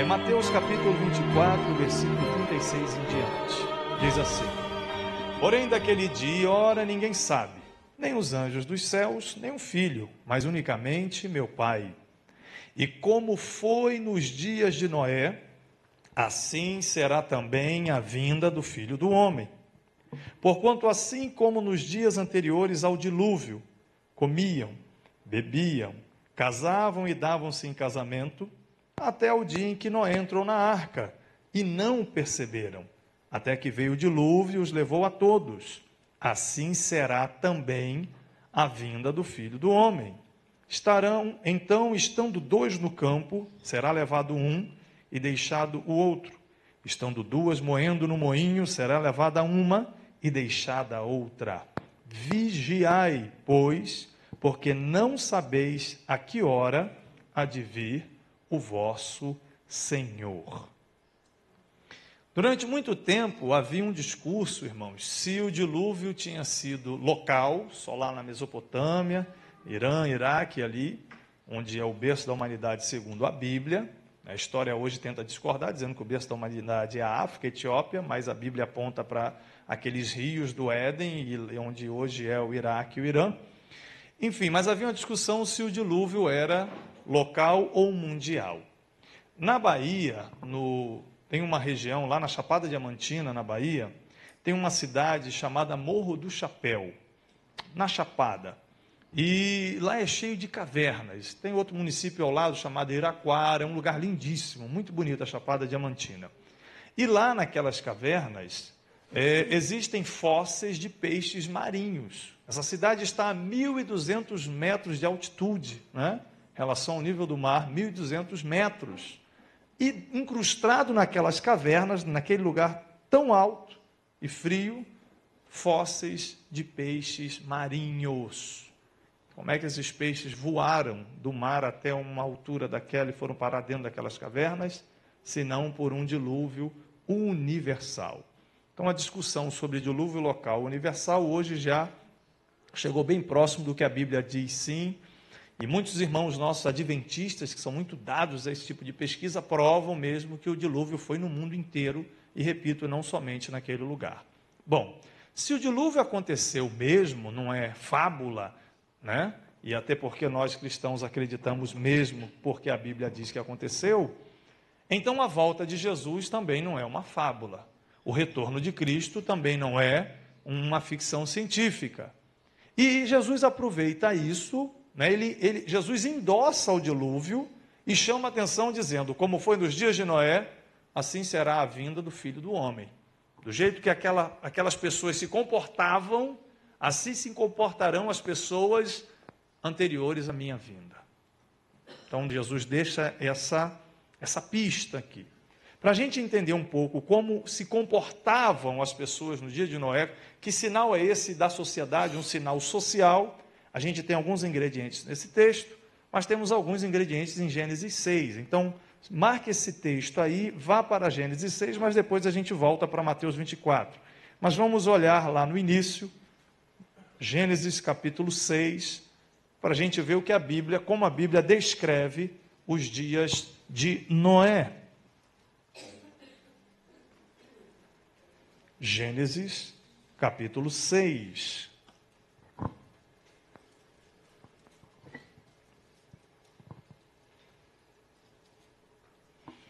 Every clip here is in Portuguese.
Mateus capítulo 24, versículo 36 em diante. Diz assim: Porém daquele dia e hora ninguém sabe, nem os anjos dos céus, nem o Filho, mas unicamente meu Pai. E como foi nos dias de Noé, assim será também a vinda do Filho do Homem. Porquanto assim como nos dias anteriores ao dilúvio, comiam, bebiam, casavam e davam-se em casamento, até o dia em que Noé entrou na arca, e não perceberam, até que veio o dilúvio e os levou a todos. Assim será também a vinda do Filho do Homem. Estarão, então, estando dois no campo, será levado um e deixado o outro. Estando duas moendo no moinho, será levada uma e deixada a outra. Vigiai, pois, porque não sabeis a que hora há de vir o vosso Senhor. Durante muito tempo havia um discurso, irmãos, se o dilúvio tinha sido local, só lá na Mesopotâmia, Irã, Iraque, ali, onde é o berço da humanidade segundo a Bíblia. A história hoje tenta discordar, dizendo que o berço da humanidade é a África, a Etiópia, mas a Bíblia aponta para aqueles rios do Éden, onde hoje é o Iraque e o Irã. Enfim, mas havia uma discussão se o dilúvio era local ou mundial. Na Bahia, tem uma região, lá na Chapada Diamantina, na Bahia, tem uma cidade chamada Morro do Chapéu, na Chapada. E lá é cheio de cavernas. Tem outro município ao lado chamado Iraquara, é um lugar lindíssimo, muito bonito, a Chapada Diamantina. E lá naquelas cavernas existem fósseis de peixes marinhos. Essa cidade está a 1.200 metros de altitude, né? Em relação ao nível do mar, 1.200 metros. E incrustado naquelas cavernas, naquele lugar tão alto e frio, fósseis de peixes marinhos. Como é que esses peixes voaram do mar até uma altura daquela e foram parar dentro daquelas cavernas? Senão por um dilúvio universal. Então a discussão sobre dilúvio local universal hoje já chegou bem próximo do que a Bíblia diz, sim. E muitos irmãos nossos adventistas, que são muito dados a esse tipo de pesquisa, provam mesmo que o dilúvio foi no mundo inteiro, e repito, não somente naquele lugar. Bom, se o dilúvio aconteceu mesmo, não é fábula, né? E até porque nós cristãos acreditamos mesmo, porque a Bíblia diz que aconteceu, então a volta de Jesus também não é uma fábula. O retorno de Cristo também não é uma ficção científica. E Jesus aproveita isso, né? Jesus endossa o dilúvio e chama a atenção dizendo, como foi nos dias de Noé, assim será a vinda do Filho do Homem. Do jeito que aquelas pessoas se comportavam, assim se comportarão as pessoas anteriores à minha vinda. Então Jesus deixa essa pista aqui. Para a gente entender um pouco como se comportavam as pessoas no dia de Noé, que sinal é esse da sociedade, um sinal social. A gente tem alguns ingredientes nesse texto, mas temos alguns ingredientes em Gênesis 6. Então, marque esse texto aí, vá para Gênesis 6, mas depois a gente volta para Mateus 24. Mas vamos olhar lá no início, Gênesis capítulo 6, para a gente ver o que como a Bíblia descreve os dias de Noé. Gênesis capítulo 6.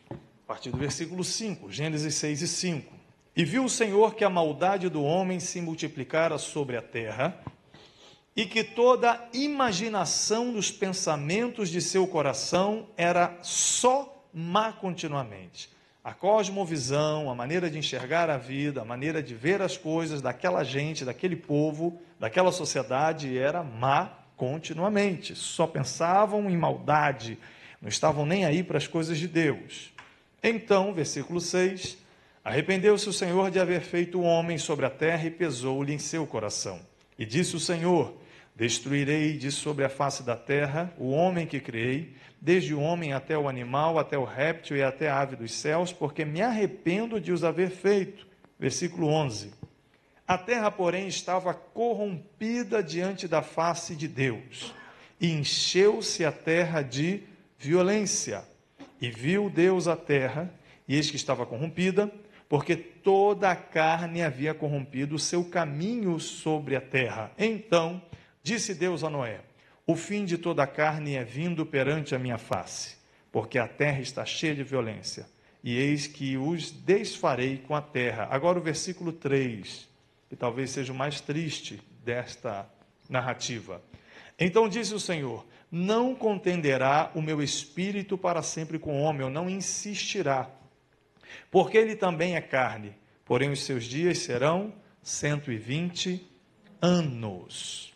A partir do versículo 5, Gênesis 6 e 5. E viu o Senhor que a maldade do homem se multiplicara sobre a terra, e que toda imaginação dos pensamentos de seu coração era só má continuamente. A cosmovisão, a maneira de enxergar a vida, a maneira de ver as coisas daquela gente, daquele povo, daquela sociedade era má continuamente. Só pensavam em maldade, não estavam nem aí para as coisas de Deus. Então, versículo 6, arrependeu-se o Senhor de haver feito o homem sobre a terra e pesou-lhe em seu coração. E disse o Senhor, destruirei de sobre a face da terra o homem que criei, desde o homem até o animal, até o réptil e até a ave dos céus, porque me arrependo de os haver feito. Versículo 11. A terra, porém, estava corrompida diante da face de Deus, e encheu-se a terra de violência. E viu Deus a terra, e eis que estava corrompida, porque toda a carne havia corrompido o seu caminho sobre a terra. Então disse Deus a Noé: o fim de toda a carne é vindo perante a minha face, porque a terra está cheia de violência, e eis que os desfarei com a terra. Agora o versículo 3, que talvez seja o mais triste desta narrativa. Então disse o Senhor: não contenderá o meu espírito para sempre com o homem, ou não insistirá, porque ele também é carne, porém os seus dias serão 120 anos.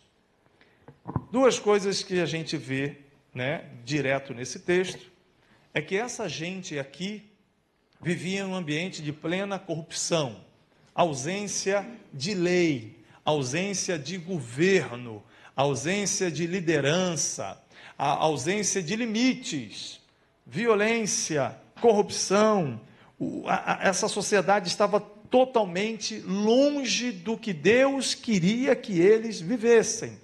Duas coisas que a gente vê, direto nesse texto, é que essa gente aqui vivia em um ambiente de plena corrupção, ausência de lei, ausência de governo, ausência de liderança, a ausência de limites, violência, corrupção. Essa sociedade estava totalmente longe do que Deus queria que eles vivessem.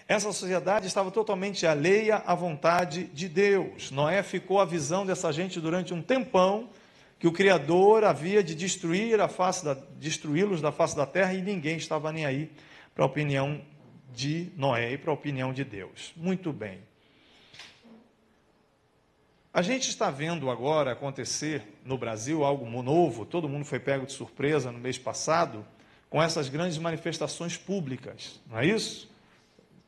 Essa sociedade estava totalmente alheia à vontade de Deus. Noé ficou a visão dessa gente durante um tempão, que o Criador havia de destruí-los da face da terra, e ninguém estava nem aí para a opinião de Noé e para a opinião de Deus. Muito bem. A gente está vendo agora acontecer no Brasil algo novo, todo mundo foi pego de surpresa no mês passado, com essas grandes manifestações públicas, não é isso?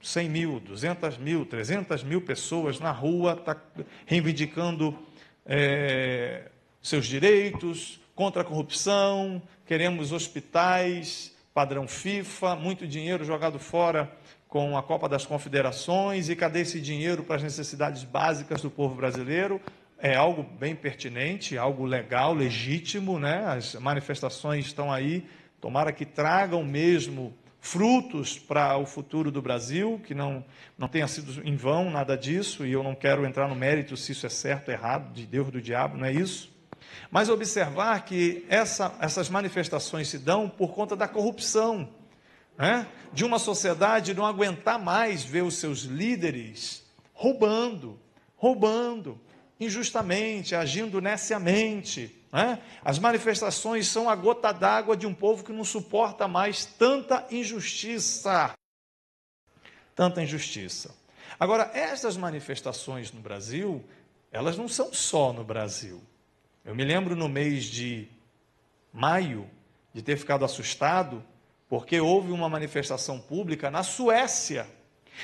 100 mil, 200 mil, 300 mil pessoas na rua, reivindicando seus direitos, contra a corrupção, queremos hospitais, padrão FIFA, muito dinheiro jogado fora com a Copa das Confederações, e cadê esse dinheiro para as necessidades básicas do povo brasileiro? É algo bem pertinente, algo legal, legítimo, As manifestações estão aí, tomara que tragam mesmo frutos para o futuro do Brasil, que não tenha sido em vão nada disso, e eu não quero entrar no mérito se isso é certo ou errado, de Deus ou do diabo, não é isso. Mas observar que essas manifestações se dão por conta da corrupção, de uma sociedade não aguentar mais ver os seus líderes roubando injustamente, agindo neciamente. As manifestações são a gota d'água de um povo que não suporta mais tanta injustiça. Agora, essas manifestações no Brasil, elas não são só no Brasil. Eu me lembro no mês de maio de ter ficado assustado, porque houve uma manifestação pública na Suécia.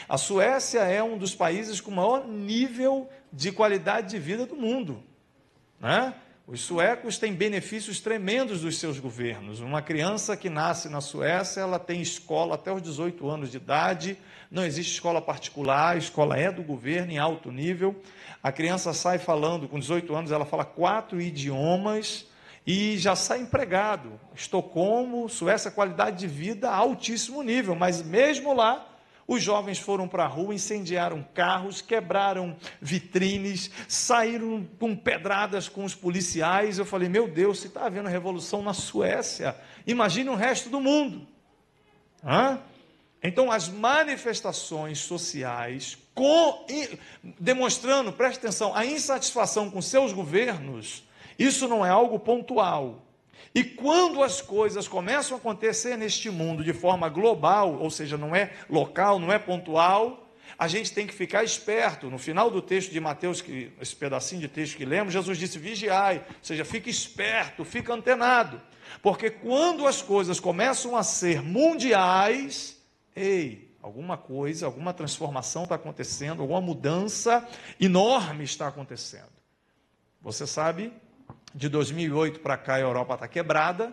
A Suécia é um dos países com o maior nível de qualidade de vida do mundo. Os suecos têm benefícios tremendos dos seus governos. Uma criança que nasce na Suécia, ela tem escola até os 18 anos de idade, não existe escola particular, a escola é do governo em alto nível. A criança sai falando, com 18 anos, ela fala 4 idiomas e já sai empregado. Estocolmo, Suécia, qualidade de vida a altíssimo nível, mas mesmo lá, os jovens foram para a rua, incendiaram carros, quebraram vitrines, saíram com pedradas com os policiais. Eu falei, meu Deus, se está havendo revolução na Suécia, imagine o resto do mundo. Então, as manifestações sociais, demonstrando, preste atenção, a insatisfação com seus governos, isso não é algo pontual. E quando as coisas começam a acontecer neste mundo de forma global, ou seja, não é local, não é pontual, a gente tem que ficar esperto. No final do texto de Mateus, esse pedacinho de texto que lemos, Jesus disse, vigiai, ou seja, fique esperto, fique antenado. Porque quando as coisas começam a ser mundiais, alguma coisa, alguma transformação está acontecendo, alguma mudança enorme está acontecendo. Você sabe, de 2008 para cá a Europa está quebrada,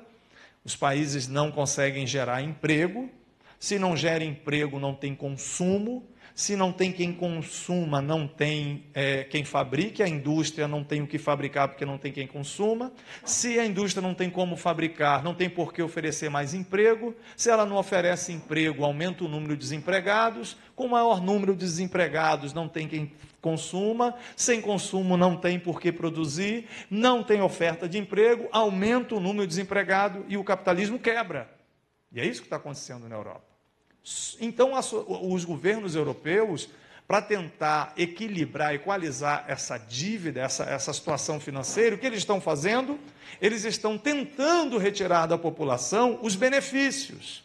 os países não conseguem gerar emprego, se não gera emprego não tem consumo, se não tem quem consuma, não tem quem fabrique, a indústria não tem o que fabricar porque não tem quem consuma, se a indústria não tem como fabricar, não tem por que oferecer mais emprego, se ela não oferece emprego, aumenta o número de desempregados, com maior número de desempregados não tem quem consuma, sem consumo não tem por que produzir, não tem oferta de emprego, aumenta o número de desempregado e o capitalismo quebra. E é isso que está acontecendo na Europa. Então, os governos europeus para tentar equilibrar, equalizar essa dívida, essa situação financeira, o que eles estão fazendo? Eles estão tentando retirar da população os benefícios.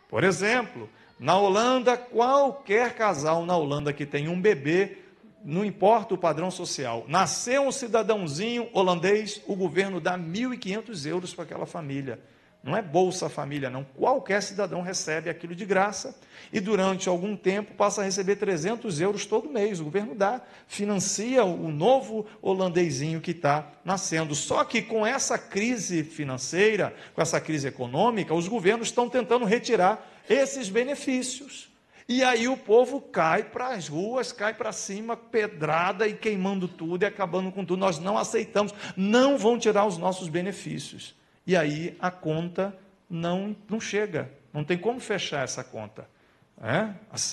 Por exemplo, na Holanda, qualquer casal na Holanda que tem um bebê, não importa o padrão social, nasceu um cidadãozinho holandês, o governo dá 1.500 euros para aquela família. Não é Bolsa Família, não. Qualquer cidadão recebe aquilo de graça e durante algum tempo passa a receber 300 euros todo mês. O governo dá, financia o novo holandesinho que está nascendo. Só que com essa crise financeira, com essa crise econômica, os governos estão tentando retirar esses benefícios. E aí o povo cai para as ruas, cai para cima, pedrada e queimando tudo e acabando com tudo. Nós não aceitamos, não vão tirar os nossos benefícios. E aí a conta não chega, não tem como fechar essa conta.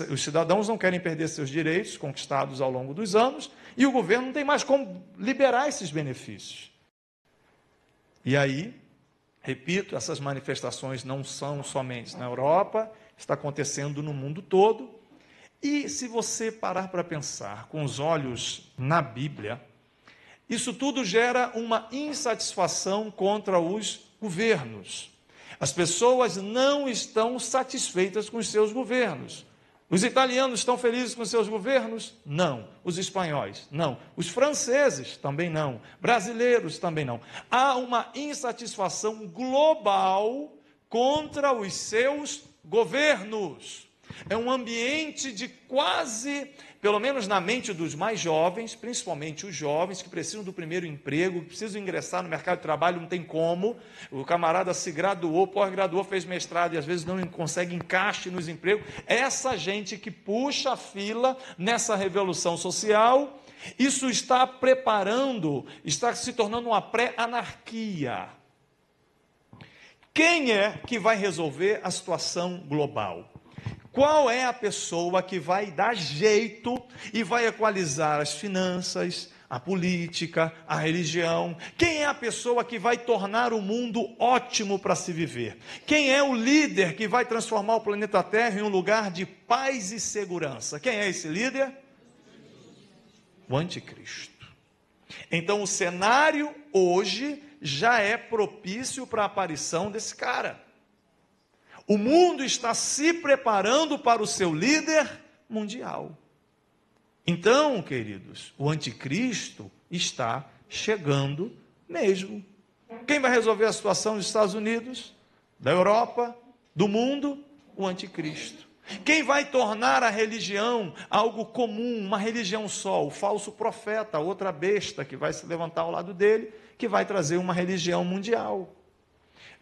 Os cidadãos não querem perder seus direitos conquistados ao longo dos anos e o governo não tem mais como liberar esses benefícios. E aí, repito, essas manifestações não são somente na Europa, está acontecendo no mundo todo. E se você parar para pensar com os olhos na Bíblia, isso tudo gera uma insatisfação contra os governos. As pessoas não estão satisfeitas com os seus governos. Os italianos estão felizes com os seus governos? Não. Os espanhóis? Não. Os franceses? Também não. Brasileiros? Também não. Há uma insatisfação global contra os seus governos. É um ambiente de quase, pelo menos na mente dos mais jovens, principalmente os jovens que precisam do primeiro emprego, que precisam ingressar no mercado de trabalho, não tem como. O camarada se graduou, pós-graduou, fez mestrado e às vezes não consegue encaixe nos empregos. Essa gente que puxa a fila nessa revolução social, isso está preparando, está se tornando uma pré-anarquia. Quem é que vai resolver a situação global? Qual é a pessoa que vai dar jeito e vai equalizar as finanças, a política, a religião? Quem é a pessoa que vai tornar o mundo ótimo para se viver? Quem é o líder que vai transformar o planeta Terra em um lugar de paz e segurança? Quem é esse líder? O anticristo. Então o cenário hoje já é propício para a aparição desse cara. O mundo está se preparando para o seu líder mundial. Então, queridos, o anticristo está chegando mesmo. Quem vai resolver a situação dos Estados Unidos, da Europa, do mundo? O anticristo. Quem vai tornar a religião algo comum, uma religião só? O falso profeta, outra besta que vai se levantar ao lado dele, que vai trazer uma religião mundial.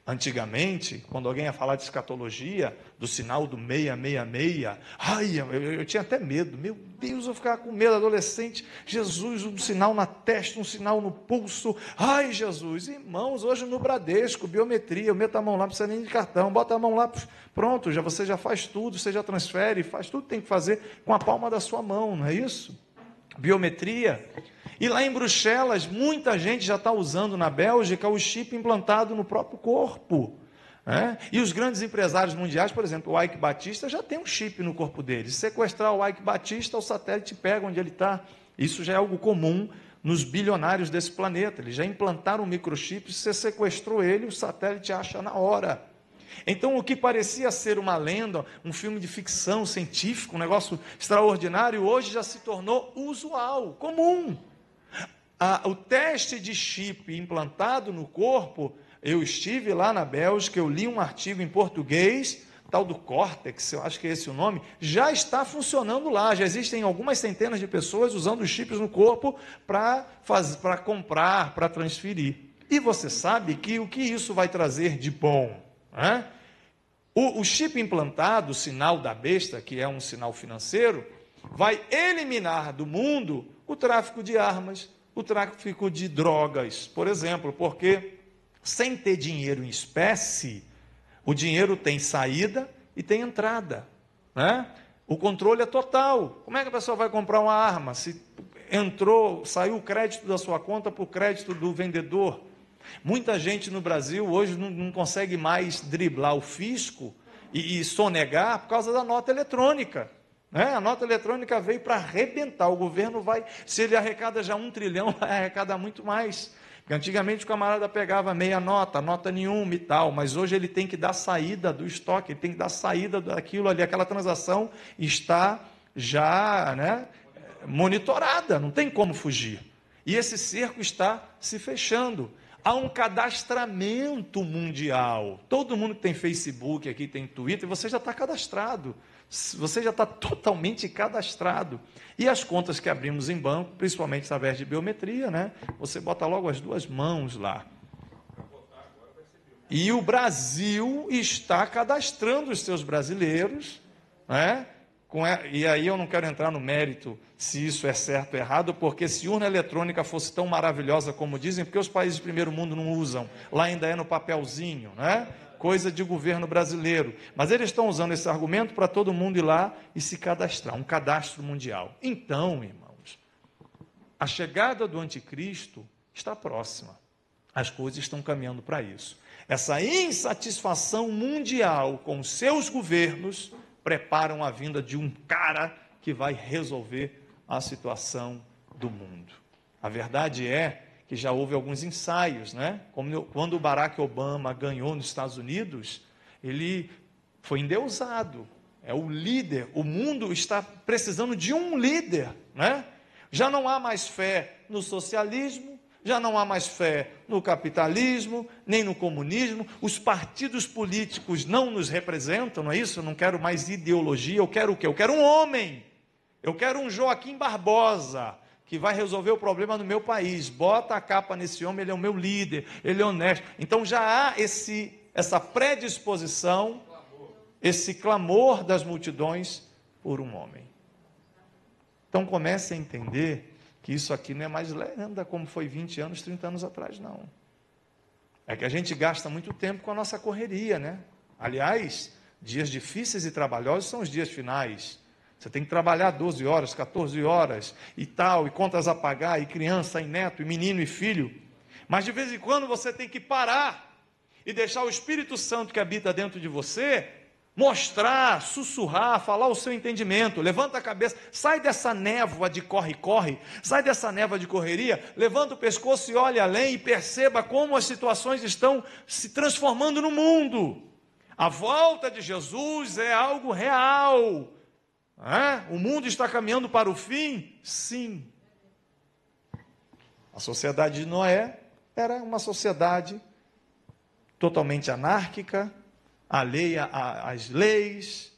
Antigamente, quando alguém ia falar de escatologia, do sinal do 666, eu tinha até medo, meu Deus, eu ficava com medo, adolescente, Jesus, um sinal na testa, um sinal no pulso, ai Jesus, irmãos, hoje no Bradesco, biometria, eu meto a mão lá, não precisa nem de cartão, bota a mão lá, pronto, você já faz tudo, você já transfere, faz tudo que tem que fazer com a palma da sua mão, não é isso? Biometria. E lá em Bruxelas, muita gente já está usando na Bélgica o chip implantado no próprio corpo. E os grandes empresários mundiais, por exemplo, o Ike Batista já tem um chip no corpo dele. Se sequestrar o Ike Batista, o satélite pega onde ele está. Isso já é algo comum nos bilionários desse planeta. Eles já implantaram um microchip, se você sequestrou ele, o satélite acha na hora. Então, o que parecia ser uma lenda, um filme de ficção científica, um negócio extraordinário, hoje já se tornou usual, comum. O teste de chip implantado no corpo, eu estive lá na Bélgica, eu li um artigo em português, tal do Córtex, eu acho que é esse o nome, já está funcionando lá, já existem algumas centenas de pessoas usando os chips no corpo para comprar, para transferir. E você sabe que o que isso vai trazer de bom? O chip implantado, o sinal da besta, que é um sinal financeiro, vai eliminar do mundo o tráfico de armas, o tráfico de drogas, por exemplo, porque sem ter dinheiro em espécie, o dinheiro tem saída e tem entrada, O controle é total. Como é que a pessoa vai comprar uma arma? Se saiu o crédito da sua conta para o crédito do vendedor. Muita gente no Brasil hoje não consegue mais driblar o fisco e sonegar por causa da nota eletrônica. né? A nota eletrônica veio para arrebentar. O governo vai, se ele arrecada já 1 trilhão, vai arrecadar muito mais. Porque antigamente o camarada pegava meia nota, nota nenhuma e tal, mas hoje ele tem que dar saída do estoque, ele tem que dar saída daquilo ali, aquela transação está já, né, monitorada, não tem como fugir. E esse cerco está se fechando. Há um cadastramento mundial. Todo mundo que tem Facebook, aqui tem Twitter, você já está cadastrado. Você já está totalmente cadastrado. E as contas que abrimos em banco, principalmente através de biometria, né? Você bota logo as 2 mãos lá. E o Brasil está cadastrando os seus brasileiros, né? E aí eu não quero entrar no mérito se isso é certo ou errado, porque se urna eletrônica fosse tão maravilhosa como dizem, porque os países do primeiro mundo não usam? Lá ainda é no papelzinho, né? Coisa de governo brasileiro. Mas eles estão usando esse argumento para todo mundo ir lá e se cadastrar, um cadastro mundial. Então, irmãos, a chegada do anticristo está próxima. As coisas estão caminhando para isso. Essa insatisfação mundial com os seus governos preparam a vinda de um cara que vai resolver a situação do mundo. A verdade é que já houve alguns ensaios, né? Como quando o Barack Obama ganhou nos Estados Unidos, ele foi endeusado, é o líder, o mundo está precisando de um líder, né? Já não há mais fé no socialismo, já não há mais fé no capitalismo, nem no comunismo, os partidos políticos não nos representam, não é isso? Eu não quero mais ideologia, eu quero o quê? Eu quero um homem, eu quero um Joaquim Barbosa, que vai resolver o problema no meu país. Bota a capa nesse homem, ele é o meu líder, ele é honesto. Então já há essa predisposição, esse clamor das multidões por um homem. Então comece a entender que isso aqui não é mais lenda como foi 20 anos, 30 anos atrás, não. É que a gente gasta muito tempo com a nossa correria, né? Aliás, dias difíceis e trabalhosos são os dias finais. Você tem que trabalhar 12 horas, 14 horas e tal, e contas a pagar, e criança, e neto, e menino, e filho. Mas de vez em quando você tem que parar e deixar o Espírito Santo que habita dentro de você mostrar, sussurrar, falar o seu entendimento. Levanta a cabeça, sai dessa névoa de corre-corre, sai dessa névoa de correria, levanta o pescoço e olha além e perceba como as situações estão se transformando no mundo. A volta de Jesus é algo real. O mundo está caminhando para o fim? Sim. A sociedade de Noé era uma sociedade totalmente anárquica, alheia às leis.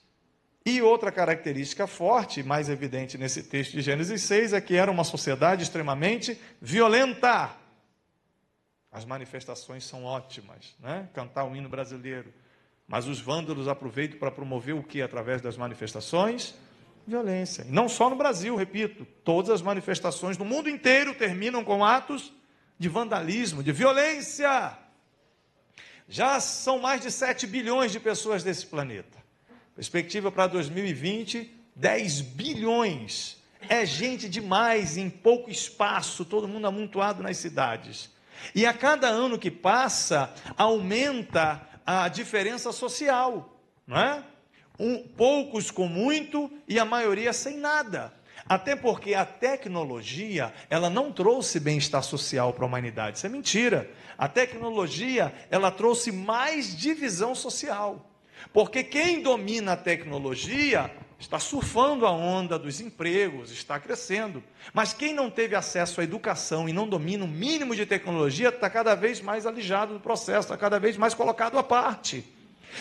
E outra característica forte, mais evidente nesse texto de Gênesis 6, é que era uma sociedade extremamente violenta. As manifestações são ótimas, né? Cantar o hino brasileiro. Mas os vândalos aproveitam para promover o que através das manifestações? Violência. E não só no Brasil, repito, todas as manifestações no mundo inteiro terminam com atos de vandalismo, de violência. Já são mais de 7 bilhões de pessoas desse planeta. Perspectiva para 2020, 10 bilhões. É gente demais em pouco espaço, todo mundo amontoado nas cidades. E a cada ano que passa, aumenta a diferença social, não é? Poucos com muito e a maioria sem nada. Até porque a tecnologia, ela não trouxe bem-estar social para a humanidade. Isso é mentira. A tecnologia, ela trouxe mais divisão social. Porque quem domina a tecnologia está surfando a onda dos empregos, está crescendo. Mas quem não teve acesso à educação e não domina o mínimo de tecnologia, está cada vez mais alijado do processo, está cada vez mais colocado à parte.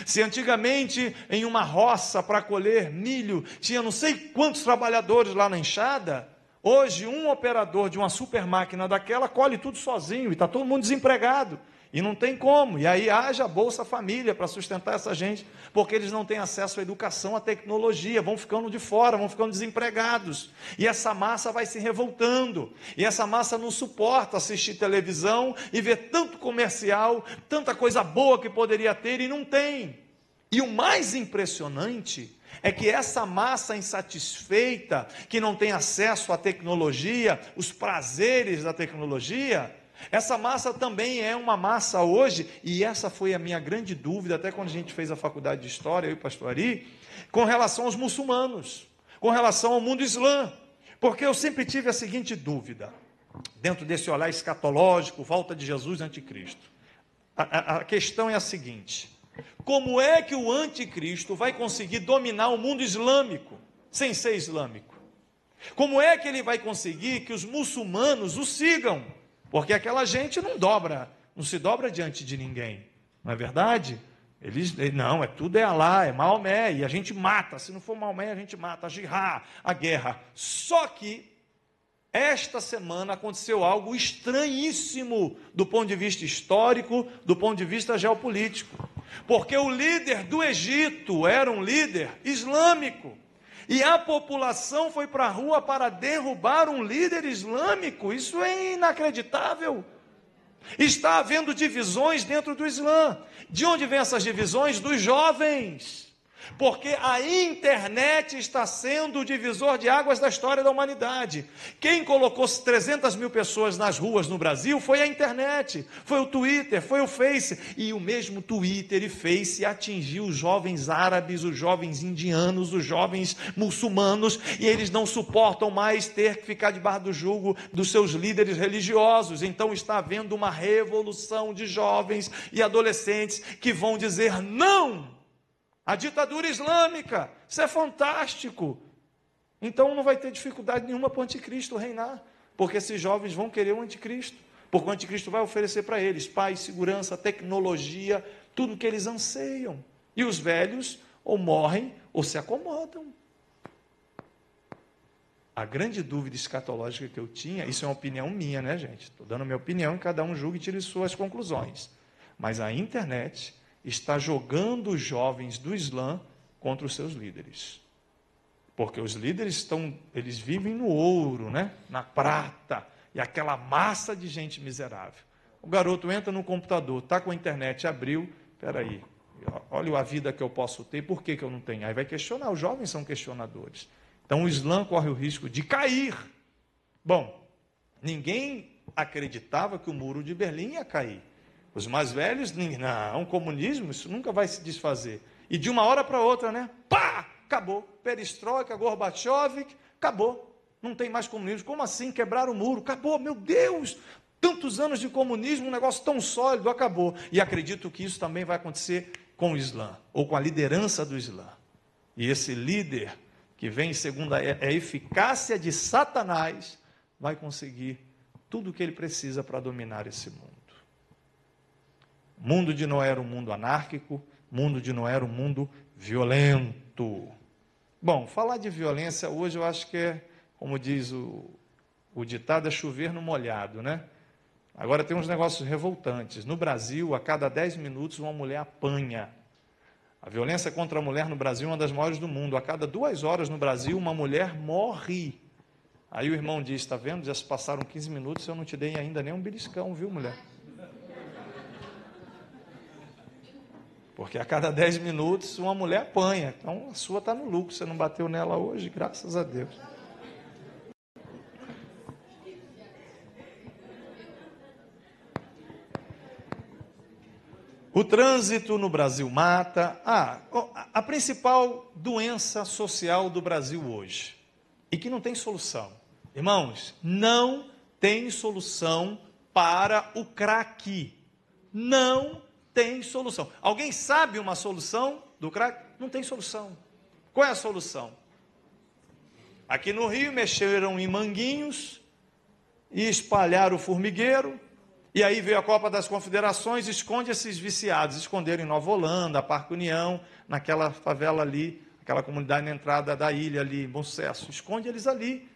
Se antigamente em uma roça para colher milho tinha não sei quantos trabalhadores lá na enxada, hoje um operador de uma super máquina daquela colhe tudo sozinho e está todo mundo desempregado. E não tem como, e aí haja Bolsa Família para sustentar essa gente, porque eles não têm acesso à educação, à tecnologia, vão ficando de fora, vão ficando desempregados, e essa massa vai se revoltando, e essa massa não suporta assistir televisão e ver tanto comercial, tanta coisa boa que poderia ter e não tem. E o mais impressionante é que essa massa insatisfeita, que não tem acesso à tecnologia, os prazeres da tecnologia, essa massa também é uma massa hoje, e essa foi a minha grande dúvida, até quando a gente fez a faculdade de História, eu e o pastor Ari, com relação aos muçulmanos. com relação ao mundo islã, porque eu sempre tive a seguinte dúvida, dentro desse olhar escatológico, volta de Jesus anticristo. A questão é a seguinte: como é que o anticristo vai conseguir dominar o mundo islâmico sem ser islâmico? Como é que ele vai conseguir que os muçulmanos o sigam? Porque aquela gente não se dobra diante de ninguém, não é verdade? Não, tudo é Alá, é Maomé, e a gente mata, se não for Maomé a gente mata, a jihad, a guerra. Só que esta semana aconteceu algo estranhíssimo do ponto de vista histórico, do ponto de vista geopolítico, porque o líder do Egito era um líder islâmico, e a população foi para a rua para derrubar um líder islâmico. Isso é inacreditável. Está havendo divisões dentro do Islã. De onde vêm essas divisões? Dos jovens. Porque a internet está sendo o divisor de águas da história da humanidade. Quem colocou 300 mil pessoas nas ruas no Brasil foi a internet, foi o Twitter, foi o Face. E o mesmo Twitter e Face atingiu os jovens árabes, os jovens indianos, os jovens muçulmanos, e eles não suportam mais ter que ficar debaixo do jugo dos seus líderes religiosos. Então está havendo uma revolução de jovens e adolescentes que vão dizer não a ditadura islâmica. Isso é fantástico. Então não vai ter dificuldade nenhuma para o anticristo reinar, porque esses jovens vão querer o anticristo, porque o anticristo vai oferecer para eles paz, segurança, tecnologia, tudo o que eles anseiam. E os velhos ou morrem ou se acomodam. A grande dúvida escatológica que eu tinha, isso é uma opinião minha, né, gente? Estou dando a minha opinião, cada um julgue e tire suas conclusões. Mas a internet está jogando os jovens do Islã contra os seus líderes. Porque os líderes eles vivem no ouro, né? Na prata, e aquela massa de gente miserável. O garoto entra no computador, está com a internet, abriu, peraí, olha a vida que eu posso ter, por que eu não tenho? Aí vai questionar, os jovens são questionadores. Então o Islã corre o risco de cair. Bom, ninguém acreditava que o muro de Berlim ia cair. Os mais velhos, não, comunismo, isso nunca vai se desfazer. E de uma hora para outra, né? Pá! Acabou. Perestroika, Gorbachev, acabou. Não tem mais comunismo. Como assim? Quebraram o muro. Acabou. Meu Deus! Tantos anos de comunismo, um negócio tão sólido, acabou. E acredito que isso também vai acontecer com o Islã, ou com a liderança do Islã. E esse líder, que vem segundo a eficácia de Satanás, vai conseguir tudo o que ele precisa para dominar esse mundo. O mundo de Noé era um mundo anárquico, o mundo de Noé era um mundo violento. Bom, falar de violência hoje eu acho que é, como diz o ditado, é chover no molhado, né? Agora tem uns negócios revoltantes. No Brasil, a cada 10 minutos uma mulher apanha. A violência contra a mulher no Brasil é uma das maiores do mundo. A cada 2 horas no Brasil uma mulher morre. Aí o irmão diz, está vendo? Já se passaram 15 minutos e eu não te dei ainda nem um beliscão, viu, mulher? Porque a cada 10 minutos uma mulher apanha. Então a sua está no lucro. Você não bateu nela hoje, graças a Deus. O trânsito no Brasil mata. A principal doença social do Brasil hoje, e que não tem solução. Irmãos, não tem solução para o crack. Não tem solução. Alguém sabe uma solução do crack? Não tem solução. Qual é a solução? Aqui no Rio mexeram em Manguinhos e espalharam o formigueiro, e aí veio a Copa das Confederações, esconde esses viciados, esconderam em Nova Holanda, Parque União, naquela favela ali, aquela comunidade na entrada da ilha ali, Bom Sucesso, esconde eles ali,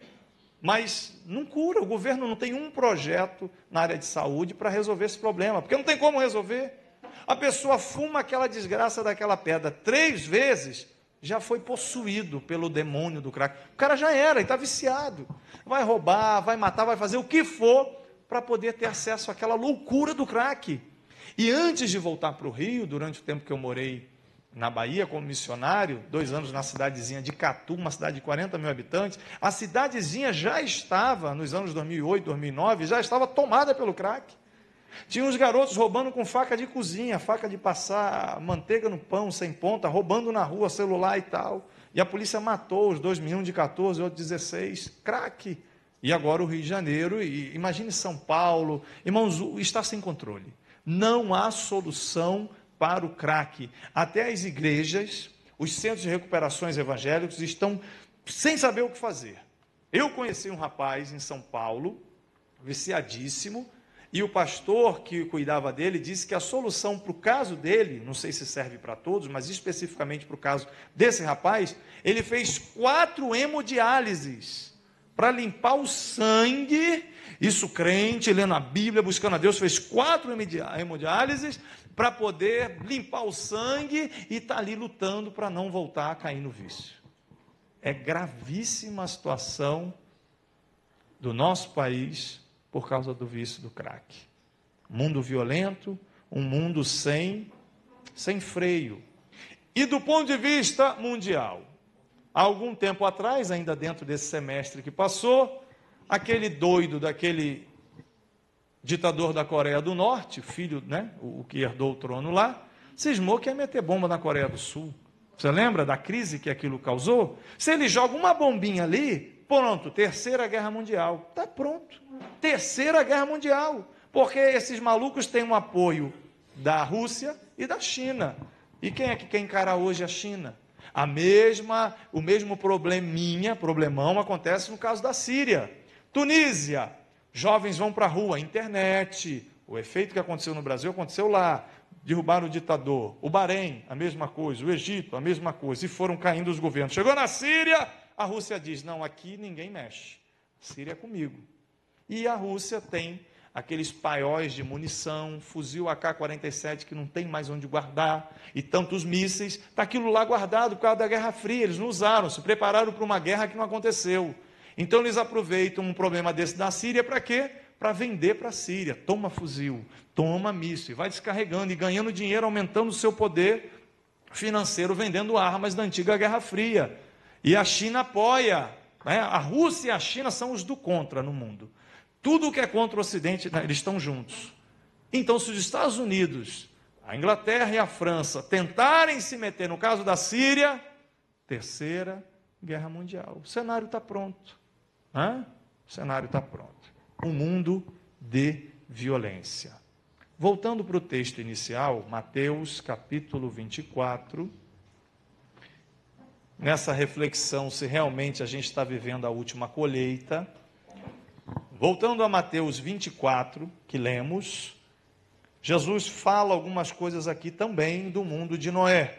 mas não cura, o governo não tem um projeto na área de saúde para resolver esse problema, porque não tem como resolver. A pessoa fuma aquela desgraça daquela pedra 3 vezes, já foi possuído pelo demônio do crack. O cara já era, ele está viciado. Vai roubar, vai matar, vai fazer o que for para poder ter acesso àquela loucura do crack. E antes de voltar para o Rio, durante o tempo que eu morei na Bahia como missionário, 2 anos na cidadezinha de Catu, uma cidade de 40 mil habitantes, a cidadezinha já estava, nos anos 2008, 2009, já estava tomada pelo crack. Tinha uns garotos roubando com faca de cozinha, faca de passar manteiga no pão sem ponta, roubando na rua, celular e tal. E a polícia matou os 2 meninos de 14, outro 16, crack. E agora o Rio de Janeiro, e imagine São Paulo, irmãos, está sem controle. Não há solução para o crack. Até as igrejas, os centros de recuperações evangélicos estão sem saber o que fazer. Eu conheci um rapaz em São Paulo, viciadíssimo, e o pastor que cuidava dele disse que a solução para o caso dele, não sei se serve para todos, mas especificamente para o caso desse rapaz, ele fez 4 hemodiálises para limpar o sangue. Isso crente, lendo a Bíblia, buscando a Deus, fez 4 hemodiálises para poder limpar o sangue e está ali lutando para não voltar a cair no vício. É gravíssima a situação do nosso país por causa do vício do crack. Mundo violento, um mundo sem freio. E do ponto de vista mundial, há algum tempo atrás, ainda dentro desse semestre que passou, aquele doido daquele ditador da Coreia do Norte, filho, né, o que herdou o trono lá, cismou que ia meter bomba na Coreia do Sul. Você lembra da crise que aquilo causou? Se ele joga uma bombinha ali, pronto, Terceira Guerra Mundial. Está pronto. Terceira Guerra Mundial. Porque esses malucos têm um apoio da Rússia e da China. E quem é que quer encarar hoje a China? O mesmo problemão acontece no caso da Síria. Tunísia, jovens vão para a rua, internet. O efeito que aconteceu no Brasil aconteceu lá. Derrubaram o ditador. O Bahrein, a mesma coisa. O Egito, a mesma coisa. E foram caindo os governos. Chegou na Síria, a Rússia diz, não, aqui ninguém mexe. A Síria é comigo. E a Rússia tem aqueles paióis de munição, fuzil AK-47 que não tem mais onde guardar, e tantos mísseis, está aquilo lá guardado por causa da Guerra Fria, eles não usaram, se prepararam para uma guerra que não aconteceu. Então eles aproveitam um problema desse da Síria para quê? Para vender para a Síria. Toma fuzil, toma míssil, vai descarregando e ganhando dinheiro, aumentando o seu poder financeiro, vendendo armas da antiga Guerra Fria. E a China apoia, né? A Rússia e a China são os do contra no mundo. Tudo que é contra o Ocidente, eles estão juntos. Então, se os Estados Unidos, a Inglaterra e a França tentarem se meter no caso da Síria, Terceira Guerra Mundial. O cenário está pronto. O cenário está pronto. Um mundo de violência. Voltando para o texto inicial, Mateus capítulo 24, nessa reflexão se realmente a gente está vivendo a última colheita. Voltando a Mateus 24, que lemos, Jesus fala algumas coisas aqui também do mundo de Noé.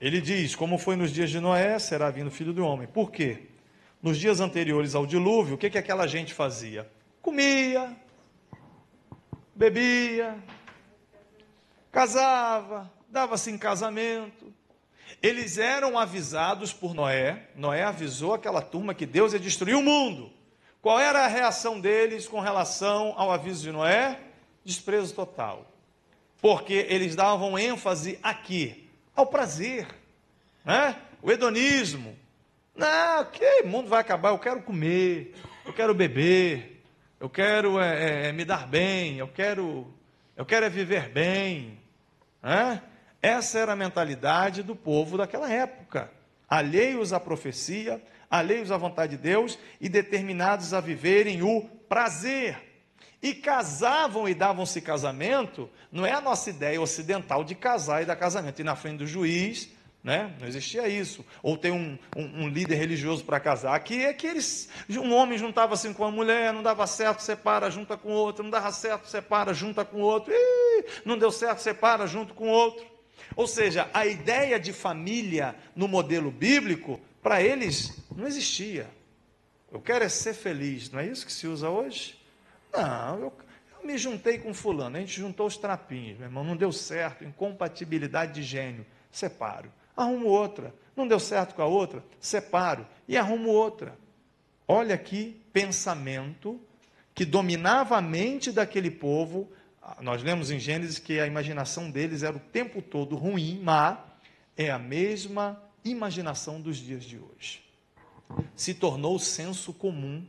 Ele diz, como foi nos dias de Noé, será vindo o Filho do Homem. Por quê? Nos dias anteriores ao dilúvio, o que aquela gente fazia? Comia, bebia, casava, dava-se em casamento. Eles eram avisados por Noé. Noé avisou aquela turma que Deus ia destruir o mundo. Qual era a reação deles com relação ao aviso de Noé? Desprezo total. Porque eles davam ênfase aqui, ao prazer, né? O hedonismo. Não, o mundo vai acabar, eu quero comer, eu quero beber, eu quero me dar bem, eu quero viver bem, né? Essa era a mentalidade do povo daquela época, alheios à profecia, alheios à vontade de Deus e determinados a viverem o prazer. E casavam e davam-se casamento, não é a nossa ideia ocidental de casar e dar casamento, e na frente do juiz, né? Não existia isso, ou tem um líder religioso para casar. Aqui é que um homem juntava-se com uma mulher, não dava certo, separa, junta com outro, não dava certo, separa, junta com outro, não deu certo, separa, junto com outro. Ou seja, a ideia de família no modelo bíblico, para eles, não existia. Eu quero é ser feliz, não é isso que se usa hoje? Não, eu me juntei com fulano, a gente juntou os trapinhos, meu irmão, não deu certo, incompatibilidade de gênio, separo. Arrumo outra, não deu certo com a outra, separo e arrumo outra. Olha aqui, pensamento que dominava a mente daquele povo. Nós lemos em Gênesis que a imaginação deles era o tempo todo ruim, má, é a mesma imaginação dos dias de hoje. Se tornou senso comum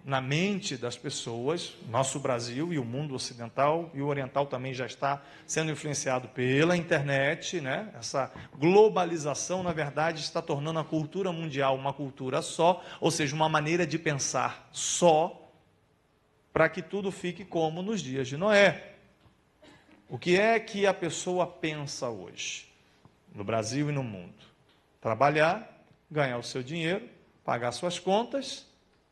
na mente das pessoas. Nosso Brasil e o mundo ocidental e o oriental também já está sendo influenciado pela internet, né? Essa globalização, na verdade, está tornando a cultura mundial uma cultura só, ou seja, uma maneira de pensar só, para que tudo fique como nos dias de Noé. O que é que a pessoa pensa hoje, no Brasil e no mundo? Trabalhar, ganhar o seu dinheiro, pagar suas contas.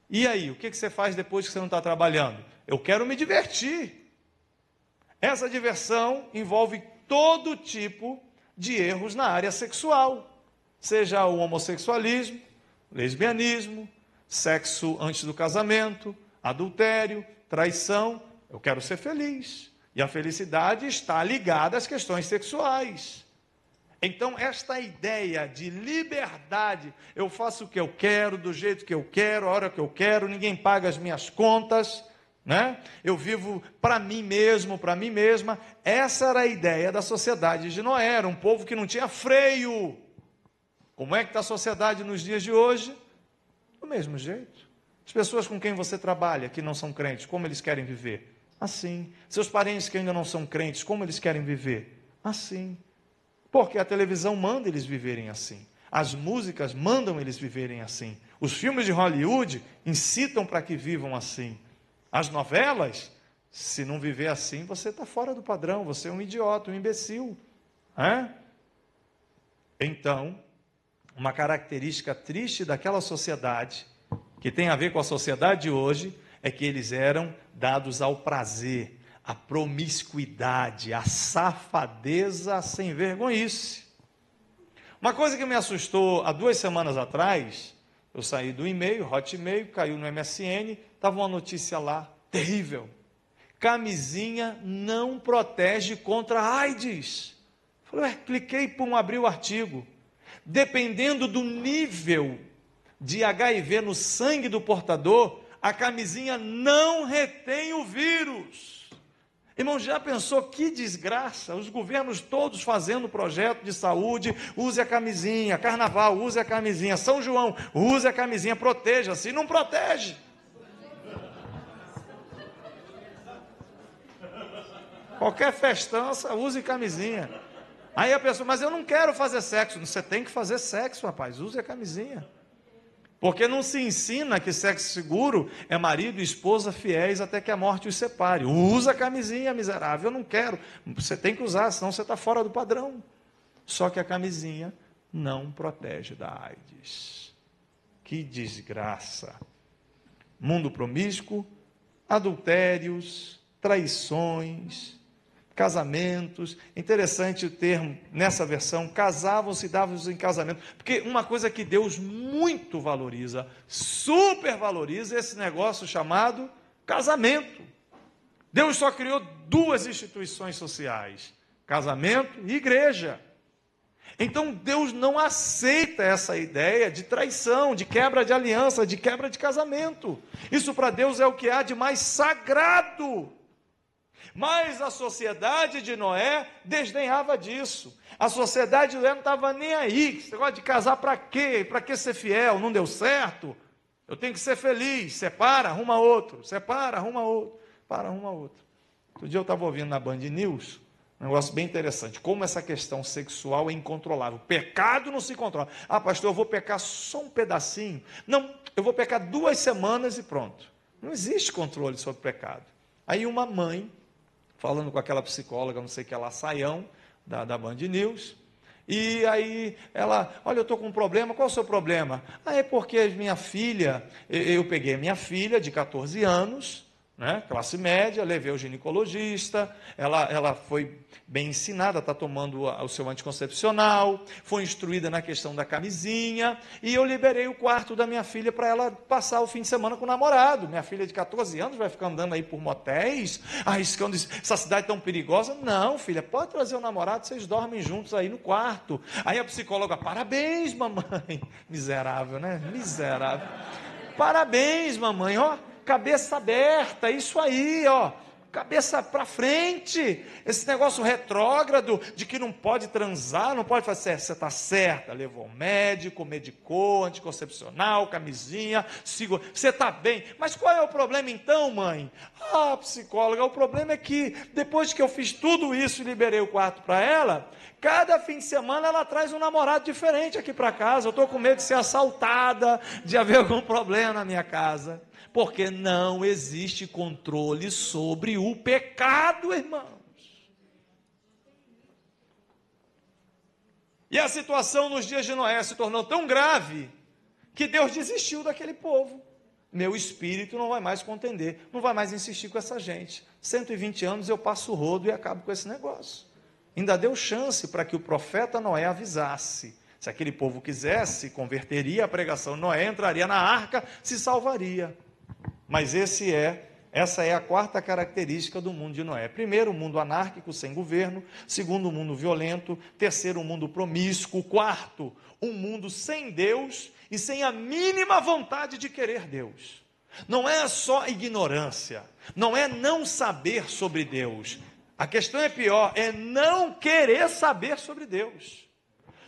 E aí, o que você faz depois que você não está trabalhando? Eu quero me divertir. Essa diversão envolve todo tipo de erros na área sexual, seja o homossexualismo, lesbianismo, sexo antes do casamento, adultério, traição. Eu quero ser feliz. E a felicidade está ligada às questões sexuais. Então, esta ideia de liberdade, eu faço o que eu quero, do jeito que eu quero, a hora que eu quero, ninguém paga as minhas contas, né? Eu vivo para mim mesmo, para mim mesma. Essa era a ideia da sociedade de Noé, era um povo que não tinha freio. Como é que está a sociedade nos dias de hoje? Do mesmo jeito. As pessoas com quem você trabalha, que não são crentes, como eles querem viver? Assim. Seus parentes que ainda não são crentes, como eles querem viver? Assim. Porque a televisão manda eles viverem assim. As músicas mandam eles viverem assim. Os filmes de Hollywood incitam para que vivam assim. As novelas, se não viver assim, você está fora do padrão, você é um idiota, um imbecil. Então, uma característica triste daquela sociedade, que tem a ver com a sociedade de hoje, é que eles eram dados ao prazer, à promiscuidade, à safadeza, sem vergonhice. Uma coisa que me assustou há 2 semanas atrás, eu saí do e-mail, Hotmail, caiu no MSN, estava uma notícia lá, terrível. Camisinha não protege contra a AIDS. Falei, cliquei para abrir o artigo. Dependendo do nível de HIV no sangue do portador, a camisinha não retém o vírus. Irmão, já pensou que desgraça? Os governos todos fazendo projeto de saúde, use a camisinha, carnaval, use a camisinha, São João, use a camisinha, proteja-se, não protege. Qualquer festança, use camisinha. Aí a pessoa, mas eu não quero fazer sexo. Você tem que fazer sexo, rapaz, use a camisinha. Porque não se ensina que sexo seguro é marido e esposa fiéis até que a morte os separe. Usa a camisinha, miserável. Eu não quero. Você tem que usar, senão você está fora do padrão. Só que a camisinha não protege da AIDS. Que desgraça. Mundo promíscuo, adultérios, traições, casamentos. Interessante o termo nessa versão, casavam-se e davam-se em casamento, porque uma coisa que Deus muito valoriza, supervaloriza, esse negócio chamado casamento. Deus só criou 2 instituições sociais, casamento e igreja. Então Deus não aceita essa ideia de traição, de quebra de aliança, de quebra de casamento. Isso para Deus é o que há de mais sagrado. Mas a sociedade de Noé desdenhava disso. A sociedade de Noé não estava nem aí. Você gosta de casar para quê? Para que ser fiel? Não deu certo? Eu tenho que ser feliz. Separa, arruma outro. Separa, arruma outro. Para, arruma outro. Outro dia eu estava ouvindo na Band News um negócio bem interessante. Como essa questão sexual é incontrolável. Pecado não se controla. Ah, pastor, eu vou pecar só um pedacinho. Não, eu vou pecar 2 semanas e pronto. Não existe controle sobre o pecado. Aí uma mãe, falando com aquela psicóloga, não sei o que lá, Saião, da Band News, e aí ela, olha, eu estou com um problema, qual é o seu problema? Ah, é porque minha filha, eu peguei a minha filha de 14 anos, né, classe média, levei ao ginecologista, ela foi bem ensinada, está tomando o seu anticoncepcional, foi instruída na questão da camisinha, e eu liberei o quarto da minha filha para ela passar o fim de semana com o namorado. Minha filha de 14 anos vai ficar andando aí por motéis, arriscando essa cidade tão perigosa. Não, filha, pode trazer o namorado, vocês dormem juntos aí no quarto. Aí a psicóloga, parabéns, mamãe. Miserável, né? Miserável. Parabéns, mamãe, ó. Cabeça aberta, isso aí, ó. cabeça para frente, esse negócio retrógrado de que não pode transar, não pode fazer, você está certa, levou médico, medicou, anticoncepcional, camisinha, segura, você está bem, mas qual é o problema então, mãe? Ah, psicóloga, o problema é que depois que eu fiz tudo isso e liberei o quarto para ela, cada fim de semana ela traz um namorado diferente aqui para casa, eu estou com medo de ser assaltada, de haver algum problema na minha casa. Porque não existe controle sobre o pecado, irmãos. E a situação nos dias de Noé se tornou tão grave que Deus desistiu daquele povo. Meu espírito não vai mais contender, não vai mais insistir com essa gente. 120 anos eu passo o rodo e acabo com esse negócio. Ainda deu chance para que o profeta Noé avisasse. Se aquele povo quisesse, converteria a pregação de Noé, entraria na arca, se salvaria. Mas essa é a quarta característica do mundo de Noé. Primeiro, o mundo anárquico, sem governo. Segundo, o mundo violento. Terceiro, o mundo promíscuo. Quarto, um mundo sem Deus e sem a mínima vontade de querer Deus. Não é só ignorância, não é não saber sobre Deus. A questão é pior, é não querer saber sobre Deus.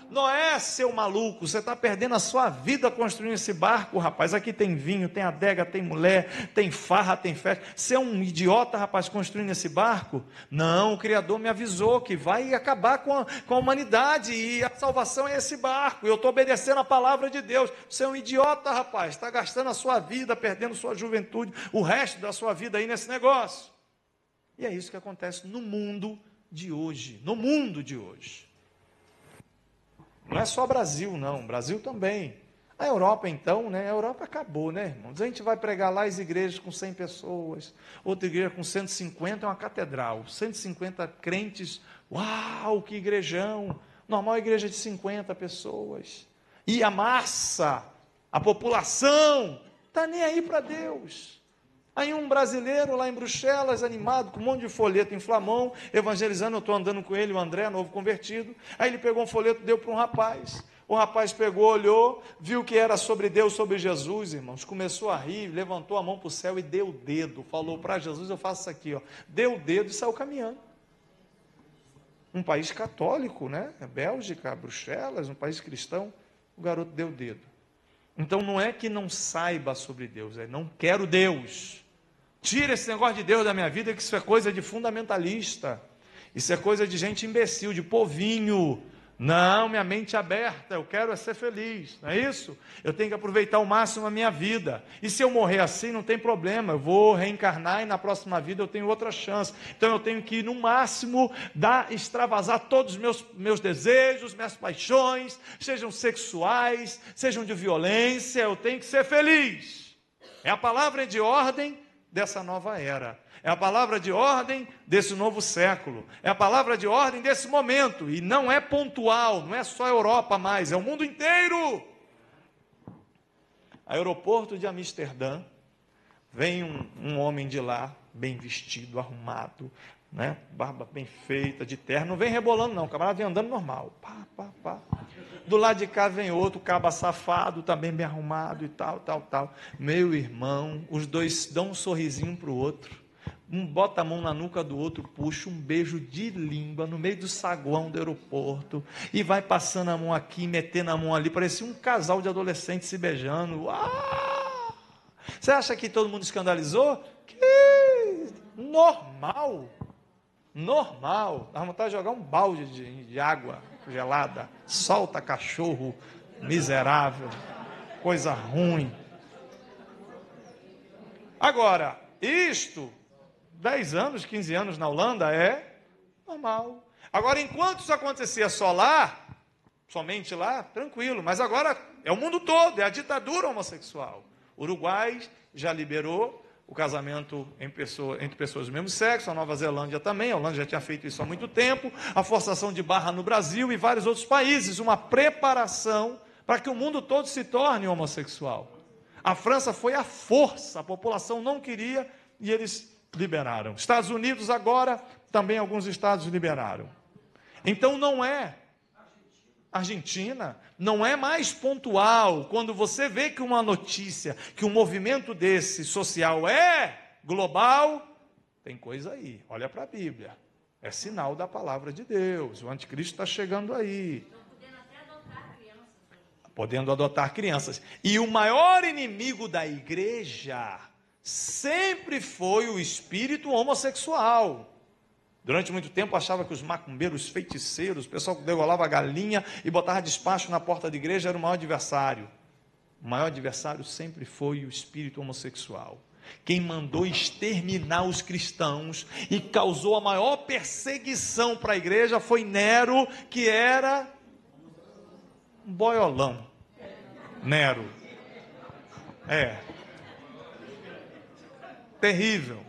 Noé, seu maluco, você está perdendo a sua vida construindo esse barco, rapaz. Aqui tem vinho, tem adega, tem mulher, tem farra, tem festa. Você é um idiota, rapaz, construindo esse barco? Não, o Criador me avisou que vai acabar com a humanidade e a salvação é esse barco. Eu estou obedecendo a palavra de Deus. Você é um idiota, rapaz, está gastando a sua vida, perdendo sua juventude, o resto da sua vida aí nesse negócio. E é isso que acontece no mundo de hoje, no mundo de hoje. Não é só Brasil, não. Brasil também. A Europa, então, né? A Europa acabou, né, irmãos? A gente vai pregar lá as igrejas com 100 pessoas, outra igreja com 150, é uma catedral. 150 crentes, uau, que igrejão. Normal é igreja de 50 pessoas. E a massa, a população, está nem aí para Deus. Aí um brasileiro lá em Bruxelas, animado, com um monte de folheto em Flamão, evangelizando, eu estou andando com ele, o André, novo convertido. Aí ele pegou um folheto, deu para um rapaz. O rapaz pegou, olhou, viu que era sobre Deus, sobre Jesus, irmãos. Começou a rir, levantou a mão para o céu e deu o dedo. Falou para Jesus, eu faço isso aqui, ó. Deu o dedo e saiu caminhando. Um país católico, né? Bélgica, Bruxelas, um país cristão. O garoto deu o dedo. Então não é que não saiba sobre Deus, é não quero Deus. Tira esse negócio de Deus da minha vida, que isso é coisa de fundamentalista. Isso é coisa de gente imbecil, de povinho. Não, minha mente é aberta, eu quero é ser feliz, não é isso? Eu tenho que aproveitar ao máximo a minha vida. E se eu morrer assim, não tem problema, eu vou reencarnar e na próxima vida eu tenho outra chance. Então eu tenho que, no máximo, extravasar todos os meus desejos, minhas paixões, sejam sexuais, sejam de violência, eu tenho que ser feliz. É a palavra de ordem dessa nova era. É a palavra de ordem desse novo século. É a palavra de ordem desse momento. E não é pontual, não é só a Europa mais, é o mundo inteiro. Aeroporto de Amsterdã, vem um homem de lá, bem vestido, arrumado, né? Barba bem feita, de terno, não vem rebolando não, o camarada vem andando normal. Pá, pá, pá. Do lado de cá vem outro, caba safado, também bem arrumado e tal. Meu irmão, os dois dão um sorrisinho um para o outro. Um bota a mão na nuca do outro, puxa um beijo de língua no meio do saguão do aeroporto e vai passando a mão aqui, metendo a mão ali, parecia um casal de adolescentes se beijando. Uau! Você acha que todo mundo escandalizou? Que normal, dá vontade de jogar um balde de água gelada, solta cachorro miserável, coisa ruim. Agora, isto 10 anos, 15 anos na Holanda é normal. Agora, enquanto isso acontecia só lá, somente lá, tranquilo. Mas agora é o mundo todo, é a ditadura homossexual. O Uruguai já liberou o casamento entre pessoas do mesmo sexo, a Nova Zelândia também, a Holanda já tinha feito isso há muito tempo, a forçação de barra no Brasil e vários outros países, uma preparação para que o mundo todo se torne homossexual. A França foi à força, a população não queria e eles liberaram. Estados Unidos agora, também alguns estados liberaram. Então não é, Argentina, não é mais pontual, quando você vê que uma notícia, que um movimento desse social é global, tem coisa aí, olha para a Bíblia. É sinal da palavra de Deus, o anticristo está chegando aí. Podendo adotar crianças. E o maior inimigo da igreja sempre foi o espírito homossexual. Durante muito tempo achava que os macumbeiros, feiticeiros, o pessoal que degolava a galinha e botava despacho na porta da igreja era o maior adversário. O maior adversário sempre foi o espírito homossexual. Quem mandou exterminar os cristãos e causou a maior perseguição para a igreja foi Nero, que era um boiolão. Nero. Terrível.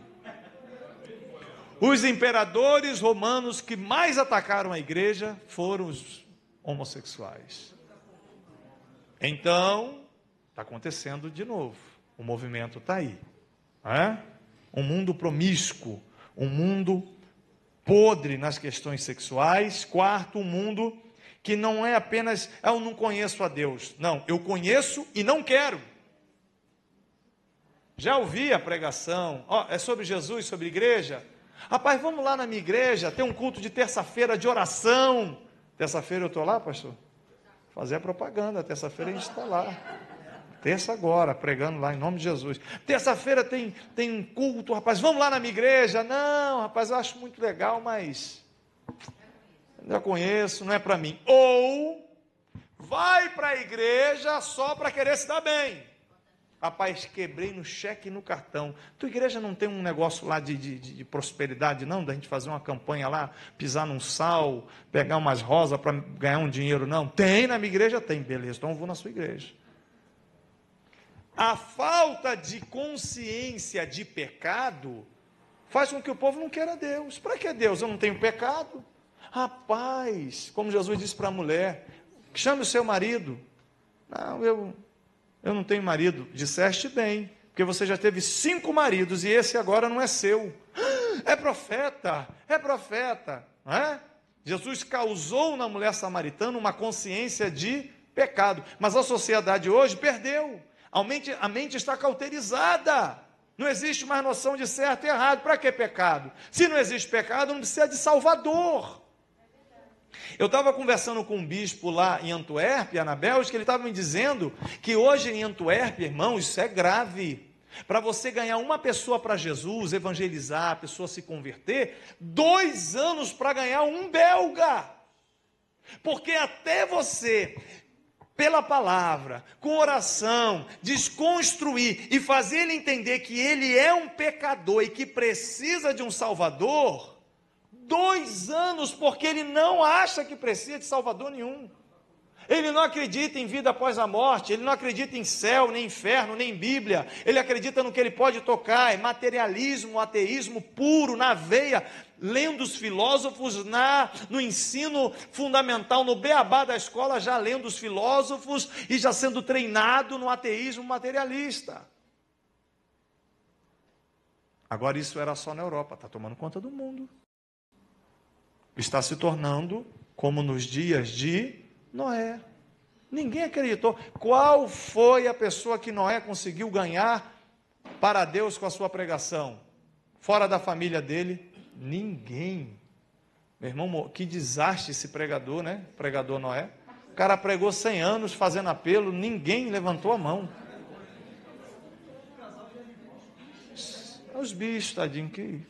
Os imperadores romanos que mais atacaram a igreja foram os homossexuais. Então, está acontecendo de novo. O movimento está aí. Um mundo promíscuo, um mundo podre nas questões sexuais. Quarto, um mundo que não é apenas, eu não conheço a Deus. Não, eu conheço e não quero. Já ouvi a pregação, é sobre Jesus, sobre igreja? Rapaz, vamos lá na minha igreja, tem um culto de terça-feira de oração. Terça-feira eu estou lá, pastor? Fazer a propaganda, terça-feira a gente está lá. Terça agora, pregando lá em nome de Jesus. Terça-feira tem um culto, rapaz, vamos lá na minha igreja? Não, rapaz, eu acho muito legal, mas já conheço, não é para mim. Ou vai para a igreja só para querer se dar bem. Rapaz, quebrei no cheque e no cartão. Tua igreja não tem um negócio lá de prosperidade, não? Da gente fazer uma campanha lá, pisar num sal, pegar umas rosas para ganhar um dinheiro, não? Tem, na minha igreja tem. Beleza, então eu vou na sua igreja. A falta de consciência de pecado faz com que o povo não queira Deus. Para que Deus? Eu não tenho pecado. Rapaz, como Jesus disse para a mulher, chame o seu marido. Não, eu não tenho marido. Disseste bem, porque você já teve 5 maridos e esse agora não é seu. É profeta, não é? Jesus causou na mulher samaritana uma consciência de pecado, mas a sociedade hoje perdeu. A mente está cauterizada. Não existe mais noção de certo e errado. Para que pecado? Se não existe pecado, não precisa de Salvador. Eu estava conversando com um bispo lá em Antuérpia, na Bélgica, ele estava me dizendo que hoje em Antuérpia, irmão, isso é grave. Para você ganhar uma pessoa para Jesus, evangelizar, a pessoa se converter, 2 anos para ganhar um belga. Porque até você, pela palavra, com oração, desconstruir e fazer ele entender que ele é um pecador e que precisa de um Salvador, 2 anos, porque ele não acha que precisa de Salvador nenhum. Ele não acredita em vida após a morte, ele não acredita em céu, nem inferno, nem Bíblia. Ele acredita no que ele pode tocar, é materialismo, ateísmo puro, na veia, lendo os filósofos no ensino fundamental, no beabá da escola, já lendo os filósofos e já sendo treinado no ateísmo materialista. Agora isso era só na Europa, está tomando conta do mundo. Está se tornando como nos dias de Noé. Ninguém acreditou. Qual foi a pessoa que Noé conseguiu ganhar para Deus com a sua pregação? Fora da família dele, ninguém. Meu irmão, que desastre esse pregador, né? Pregador Noé. O cara pregou 100 anos fazendo apelo, ninguém levantou a mão. Os bichos, tadinho, que...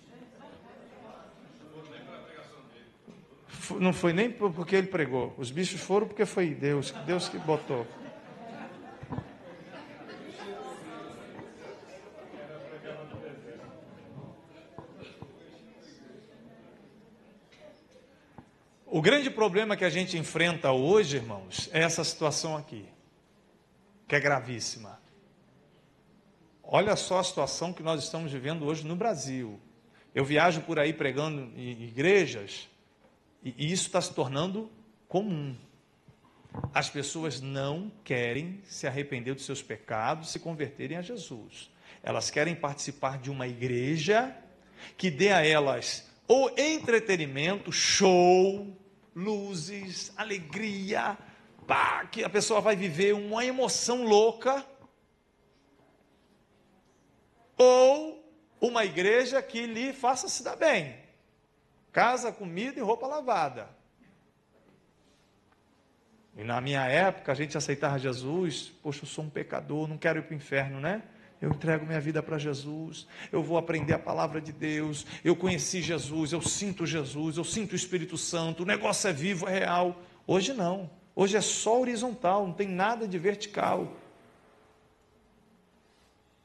Não foi nem porque ele pregou. Os bichos foram porque foi Deus que botou. O grande problema que a gente enfrenta hoje, irmãos, é essa situação aqui, que é gravíssima. Olha só a situação que nós estamos vivendo hoje no Brasil. Eu viajo por aí pregando em igrejas, e isso está se tornando comum. As pessoas não querem se arrepender dos seus pecados, se converterem a Jesus. Elas querem participar de uma igreja que dê a elas o entretenimento, show, luzes, alegria, que a pessoa vai viver uma emoção louca, ou uma igreja que lhe faça se dar bem. Casa, comida e roupa lavada. E na minha época, a gente aceitava Jesus. Poxa, eu sou um pecador, não quero ir para o inferno, né? Eu entrego minha vida para Jesus, eu vou aprender a palavra de Deus, eu conheci Jesus, eu sinto o Espírito Santo, o negócio é vivo, é real. Hoje não, hoje é só horizontal, não tem nada de vertical.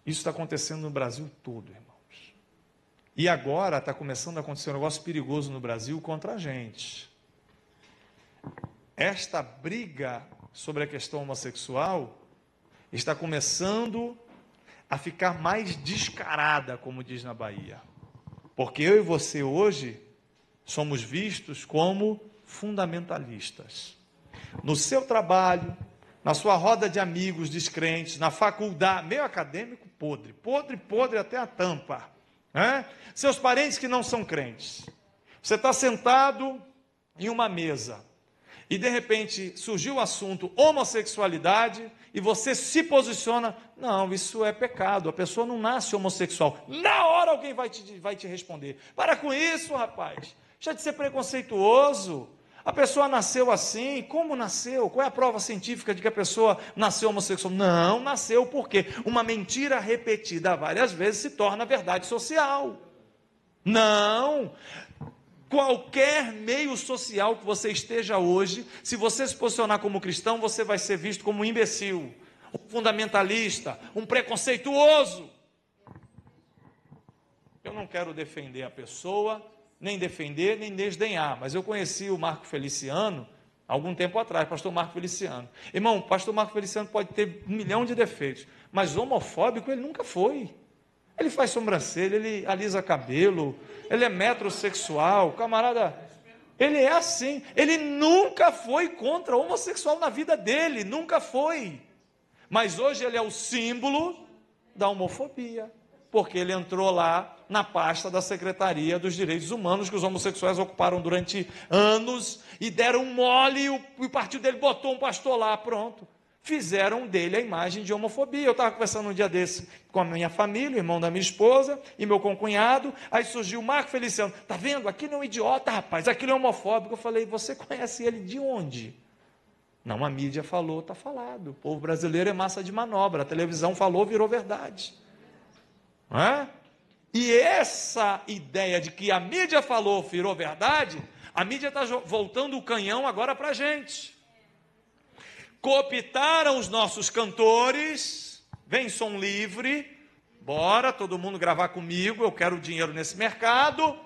Isso está acontecendo no Brasil todo, irmãos. E agora está começando a acontecer um negócio perigoso no Brasil contra a gente. Esta briga sobre a questão homossexual está começando a ficar mais descarada, como diz na Bahia. Porque eu e você hoje somos vistos como fundamentalistas. No seu trabalho, na sua roda de amigos descrentes, na faculdade, meio acadêmico, podre até a tampa. Né? Seus parentes que não são crentes. Você está sentado em uma mesa e de repente surgiu o assunto homossexualidade e você se posiciona, não, isso é pecado, a pessoa não nasce homossexual. Na hora alguém vai te responder, para com isso, rapaz, deixa de ser preconceituoso, a pessoa nasceu assim, como nasceu? Qual é a prova científica de que a pessoa nasceu homossexual? Não nasceu porque uma mentira repetida várias vezes se torna verdade social. Não, qualquer meio social que você esteja hoje, se você se posicionar como cristão, você vai ser visto como um imbecil, um fundamentalista, um preconceituoso. Eu não quero defender a pessoa, nem defender, nem desdenhar, mas eu conheci o Marco Feliciano, algum tempo atrás, pastor Marco Feliciano. Irmão, pastor Marco Feliciano pode ter 1 milhão de defeitos, mas homofóbico ele nunca foi. Ele faz sobrancelha, ele alisa cabelo, ele é metrosexual, camarada, ele é assim, ele nunca foi contra o homossexual na vida dele, nunca foi, mas hoje ele é o símbolo da homofobia, porque ele entrou lá na pasta da Secretaria dos Direitos Humanos, que os homossexuais ocuparam durante anos, e deram um mole, e o partido dele botou um pastor lá, pronto. Fizeram dele a imagem de homofobia. Eu estava conversando um dia desse com a minha família, o irmão da minha esposa e meu concunhado, aí surgiu o Marco Feliciano, está vendo, aquilo é um idiota, rapaz, aquilo é homofóbico. Eu falei, você conhece ele de onde? Não, a mídia falou, está falado, o povo brasileiro é massa de manobra, a televisão falou, virou verdade. Não é? E essa ideia de que a mídia falou, virou verdade, a mídia está voltando o canhão agora para a gente. Cooptaram os nossos cantores, vem som livre, bora todo mundo gravar comigo, eu quero dinheiro nesse mercado,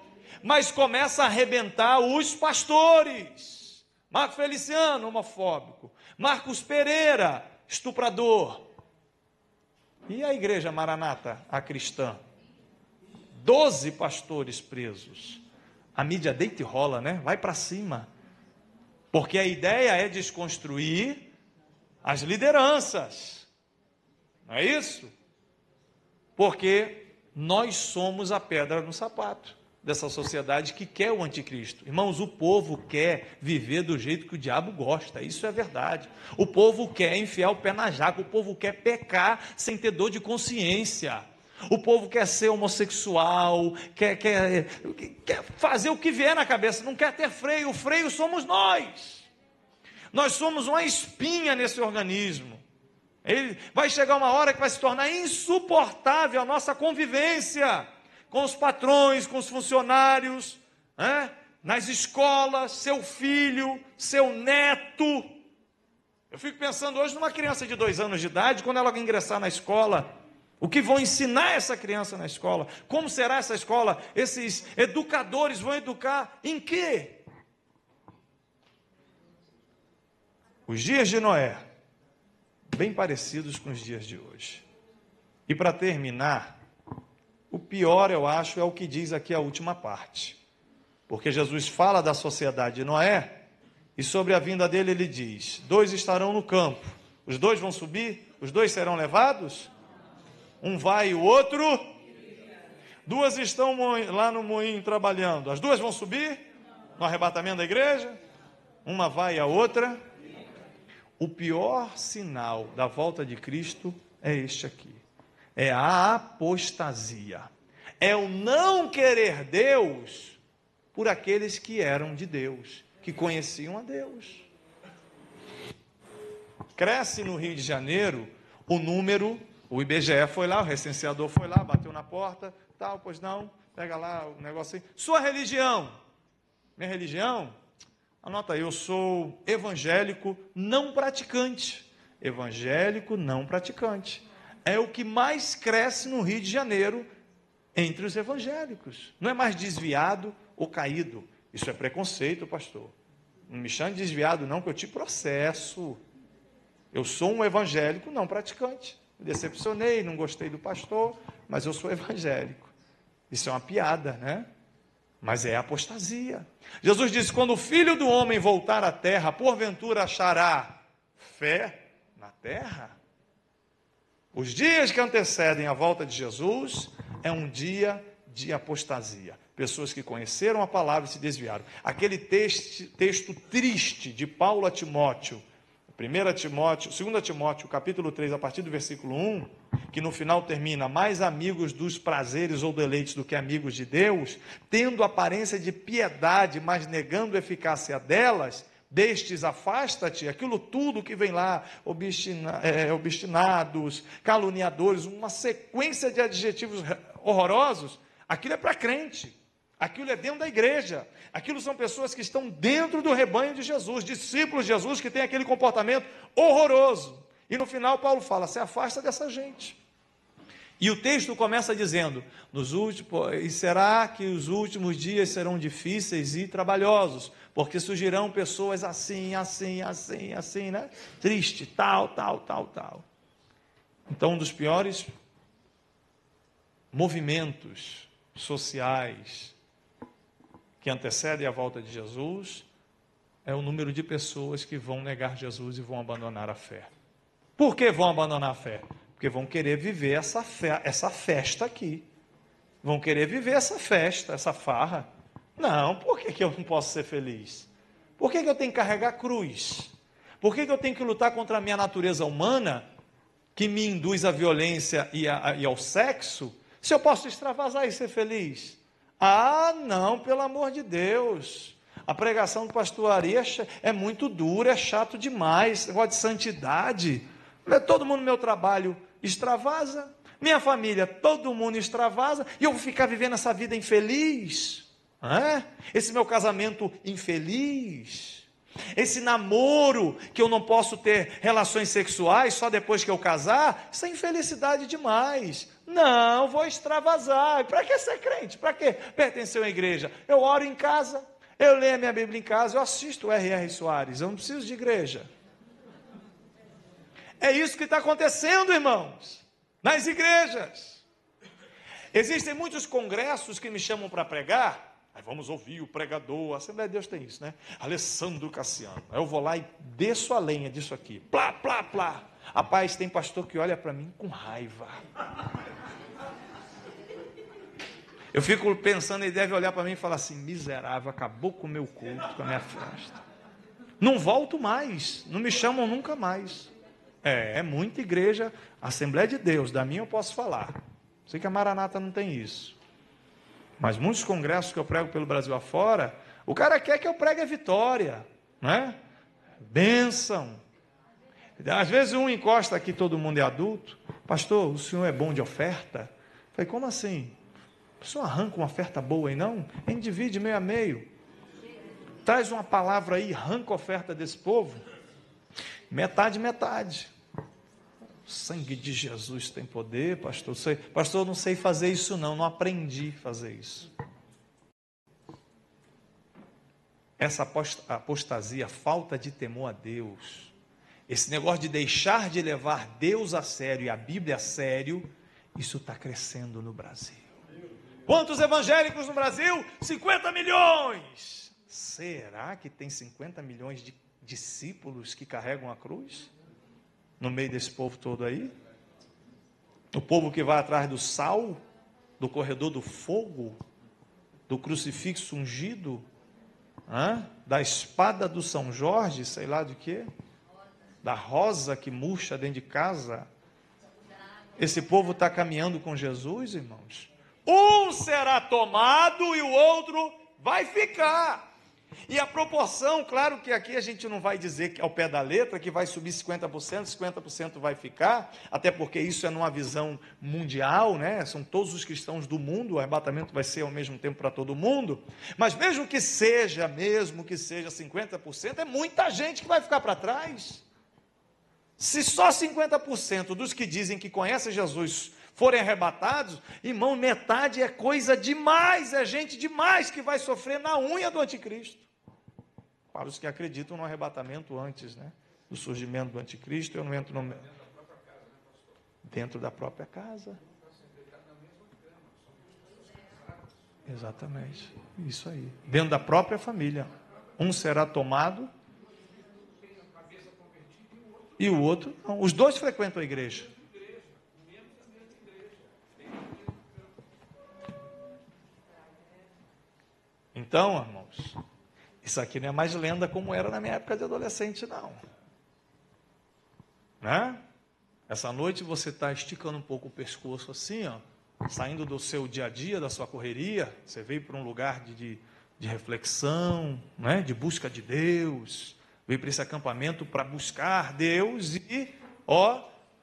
mas começa a arrebentar os pastores. Marco Feliciano, homofóbico, Marcos Pereira, estuprador. E a igreja Maranata, a cristã? 12 pastores presos. A mídia deita e rola, né? Vai para cima. Porque a ideia é desconstruir as lideranças, não é isso? Porque nós somos a pedra no sapato dessa sociedade que quer o anticristo. Irmãos, o povo quer viver do jeito que o diabo gosta, isso é verdade. O povo quer enfiar o pé na jaca, o povo quer pecar sem ter dor de consciência. O povo quer ser homossexual, quer fazer o que vier na cabeça, não quer ter freio, o freio somos nós. Nós somos uma espinha nesse organismo. Vai chegar uma hora que vai se tornar insuportável a nossa convivência com os patrões, com os funcionários, nas escolas, seu filho, seu neto. Eu fico pensando hoje numa criança de 2 anos de idade, quando ela ingressar na escola, o que vão ensinar essa criança na escola? Como será essa escola? Esses educadores vão educar em quê? Os dias de Noé, bem parecidos com os dias de hoje. E para terminar, o pior, eu acho, é o que diz aqui a última parte. Porque Jesus fala da sociedade de Noé, e sobre a vinda dele ele diz, 2 estarão no campo, os 2 vão subir, os 2 serão levados, um vai e o outro, 2 estão lá no moinho trabalhando, as 2 vão subir, no arrebatamento da igreja, uma vai e a outra. O pior sinal da volta de Cristo é este aqui, é a apostasia, é o não querer Deus por aqueles que eram de Deus, que conheciam a Deus. Cresce no Rio de Janeiro o número, o IBGE foi lá, o recenseador foi lá, bateu na porta, tal, pois não, pega lá o negócio aí. Sua religião? Minha religião? Anota aí, eu sou evangélico não praticante. Evangélico não praticante. É o que mais cresce no Rio de Janeiro entre os evangélicos. Não é mais desviado ou caído. Isso é preconceito, pastor. Não me chame de desviado não, que eu te processo. Eu sou um evangélico não praticante. Me decepcionei, não gostei do pastor, mas eu sou evangélico. Isso é uma piada, né? Mas é apostasia. Jesus disse, quando o Filho do Homem voltar à terra, porventura achará fé na terra? Os dias que antecedem a volta de Jesus é um dia de apostasia. Pessoas que conheceram a palavra e se desviaram. Aquele texto triste de Paulo a Timóteo, 2 Timóteo, capítulo 3, a partir do versículo 1, que no final termina, mais amigos dos prazeres ou deleites do que amigos de Deus, tendo aparência de piedade, mas negando a eficácia delas, destes afasta-te, aquilo tudo que vem lá, obstinados, caluniadores, uma sequência de adjetivos horrorosos, aquilo é para crente. Aquilo é dentro da igreja, aquilo são pessoas que estão dentro do rebanho de Jesus, discípulos de Jesus que têm aquele comportamento horroroso. E no final Paulo fala, se afasta dessa gente. E o texto começa dizendo, e será que os últimos dias serão difíceis e trabalhosos, porque surgirão pessoas assim, né? Triste, tal. Então um dos piores movimentos sociais que antecedem a volta de Jesus, é o número de pessoas que vão negar Jesus e vão abandonar a fé. Por que vão abandonar a fé? Porque vão querer viver essa festa aqui. Vão querer viver essa festa, essa farra. Não, por que eu não posso ser feliz? Por que eu tenho que carregar cruz? Por que eu tenho que lutar contra a minha natureza humana, que me induz à violência e ao sexo, se eu posso extravasar e ser feliz? Ah, não, pelo amor de Deus. A pregação do pastor Ari é muito dura, é chato demais. Negócio de santidade. Todo mundo no meu trabalho extravasa. Minha família, todo mundo extravasa. E eu vou ficar vivendo essa vida infeliz. Esse meu casamento infeliz. Esse namoro que eu não posso ter relações sexuais só depois que eu casar. Isso é infelicidade demais. Não, vou extravasar. Para que ser crente? Para que pertencer a uma igreja? Eu oro em casa, eu leio a minha Bíblia em casa, eu assisto o R.R. Soares, eu não preciso de igreja. É isso que está acontecendo, irmãos, nas igrejas. Existem muitos congressos que me chamam para pregar, aí vamos ouvir o pregador, a Assembleia de Deus tem isso, né? Alessandro Cassiano. Aí eu vou lá e desço a lenha disso aqui, plá. Rapaz, tem pastor que olha para mim com raiva. Eu fico pensando, ele deve olhar para mim e falar assim, miserável, acabou com o meu culto, com a minha festa. Não volto mais, não me chamam nunca mais. É muita igreja, Assembleia de Deus, da minha eu posso falar. Sei que a Maranata não tem isso. Mas muitos congressos que eu prego pelo Brasil afora, o cara quer que eu pregue a vitória, não é? Bênção. Às vezes um encosta aqui, todo mundo é adulto. Pastor, o senhor é bom de oferta? Eu falei, como assim? O senhor arranca uma oferta boa aí não? A gente divide meio a meio. Traz uma palavra aí, arranca a oferta desse povo. Metade. O sangue de Jesus tem poder, pastor. Pastor, eu não sei fazer isso não aprendi a fazer isso. Essa apostasia, falta de temor a Deus, esse negócio de deixar de levar Deus a sério e a Bíblia a sério, isso está crescendo no Brasil. Quantos evangélicos no Brasil? 50 milhões! Será que tem 50 milhões de discípulos que carregam a cruz? No meio desse povo todo aí? O povo que vai atrás do sal, do corredor do fogo, do crucifixo ungido, da espada do São Jorge, sei lá de quê, da rosa que murcha dentro de casa. Esse povo está caminhando com Jesus, irmãos? Um será tomado e o outro vai ficar. E a proporção, claro que aqui a gente não vai dizer que ao pé da letra que vai subir 50%, 50% vai ficar, até porque isso é numa visão mundial, né? São todos os cristãos do mundo, o arrebatamento vai ser ao mesmo tempo para todo mundo, mas mesmo que seja 50%, é muita gente que vai ficar para trás. Se só 50% dos que dizem que conhecem Jesus forem arrebatados, irmão, metade é coisa demais, é gente demais que vai sofrer na unha do anticristo. Para os que acreditam no arrebatamento antes, né, do surgimento do anticristo, eu não entro no... Dentro da própria casa. Exatamente, isso aí. Dentro da própria família. Um será tomado e o outro não. Os dois frequentam a igreja. Então, irmãos, isso aqui não é mais lenda como era na minha época de adolescente, não. Né? Essa noite você está esticando um pouco o pescoço assim, ó, saindo do seu dia a dia, da sua correria, você veio para um lugar de reflexão, né? De busca de Deus, veio para esse acampamento para buscar Deus e,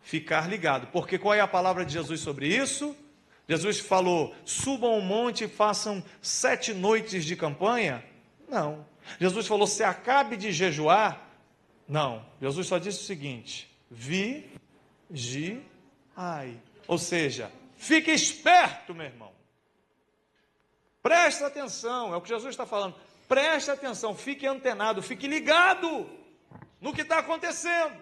ficar ligado. Porque qual é a palavra de Jesus sobre isso? Jesus falou, subam ao monte e façam 7 noites de campanha? Não. Jesus falou, se acabe de jejuar? Não. Jesus só disse o seguinte, vigiai. Ou seja, fique esperto, meu irmão. Presta atenção, é o que Jesus está falando. Preste atenção, fique antenado, fique ligado no que está acontecendo.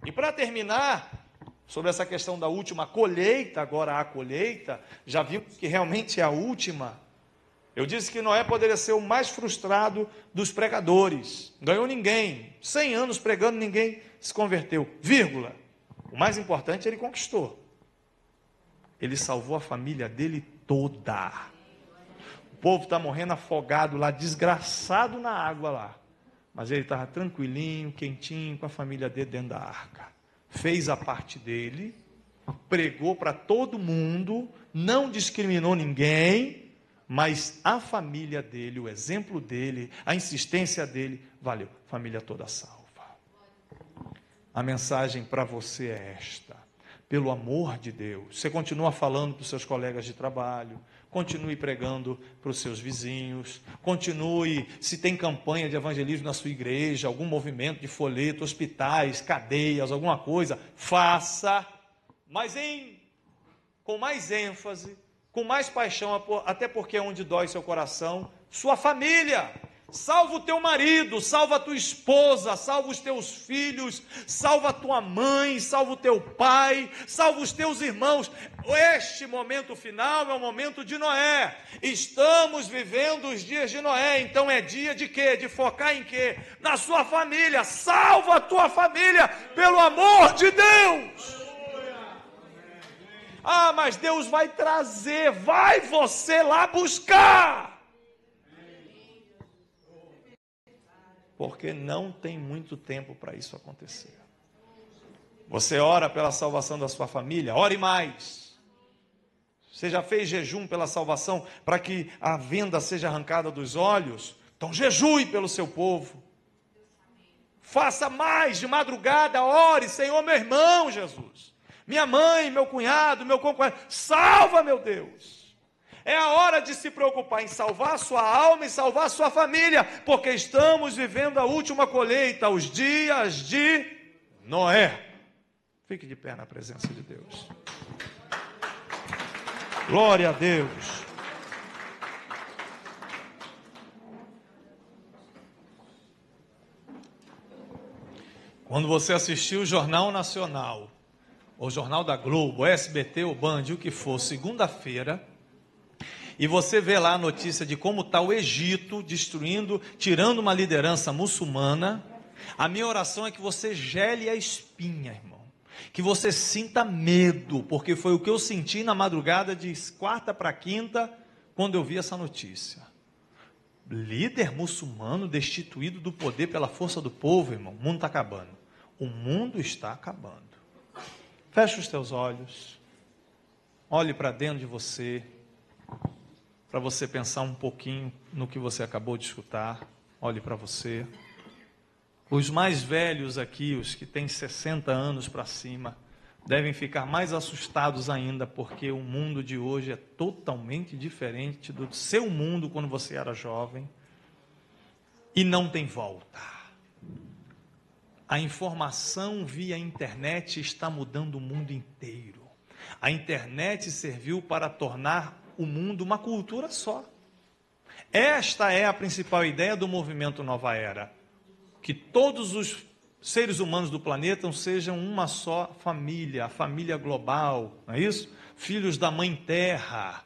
E para terminar, sobre essa questão da última colheita, agora a colheita, já vimos que realmente é a última. Eu disse que Noé poderia ser o mais frustrado dos pregadores. Ganhou ninguém, 100 anos pregando, ninguém se converteu, vírgula. O mais importante, ele conquistou. Ele salvou a família dele toda. O povo está morrendo afogado lá, desgraçado na água lá. Mas ele estava tranquilinho, quentinho, com a família dele dentro da arca. Fez a parte dele, pregou para todo mundo, não discriminou ninguém, mas a família dele, o exemplo dele, a insistência dele, valeu, família toda salva. A mensagem para você é esta, pelo amor de Deus, você continua falando para os seus colegas de trabalho, continue pregando para os seus vizinhos, continue, se tem campanha de evangelismo na sua igreja, algum movimento de folheto, hospitais, cadeias, alguma coisa, faça, mas com mais ênfase, com mais paixão, até porque é onde dói seu coração, sua família. Salva o teu marido, salva a tua esposa, salva os teus filhos, salva a tua mãe, salva o teu pai, salva os teus irmãos. Este momento final é o momento de Noé. Estamos vivendo os dias de Noé, então é dia de quê? De focar em quê? Na sua família. Salva a tua família, pelo amor de Deus. Ah, mas Deus vai trazer, vai você lá buscar. Porque não tem muito tempo para isso acontecer. Você ora pela salvação da sua família, ore mais. Você já fez jejum pela salvação, para que a venda seja arrancada dos olhos? Então jejue pelo seu povo. Faça mais, de madrugada, ore, Senhor, meu irmão Jesus, minha mãe, meu cunhado, meu concunhado, salva, meu Deus. É a hora de se preocupar em salvar a sua alma e salvar a sua família, porque estamos vivendo a última colheita, os dias de Noé. Fique de pé na presença de Deus. Glória a Deus. Quando você assistiu o Jornal Nacional, ou Jornal da Globo, SBT ou Band, o que for, segunda-feira, e você vê lá a notícia de como está o Egito destruindo, tirando uma liderança muçulmana, a minha oração é que você gele a espinha, irmão. Que você sinta medo, porque foi o que eu senti na madrugada de quarta para quinta, quando eu vi essa notícia. Líder muçulmano destituído do poder pela força do povo, irmão. O mundo está acabando. O mundo está acabando. Feche os teus olhos. Olhe para dentro de você. para você pensar um pouquinho no que você acabou de escutar. Olhe para você. Os mais velhos aqui, os que têm 60 anos para cima, devem ficar mais assustados ainda, porque o mundo de hoje é totalmente diferente do seu mundo quando você era jovem, e não tem volta. A informação via internet está mudando o mundo inteiro. A internet serviu para tornar o mundo uma cultura só. Esta é a principal ideia do movimento Nova Era, que todos os seres humanos do planeta sejam uma só família, a família global, não é isso? Filhos da Mãe Terra.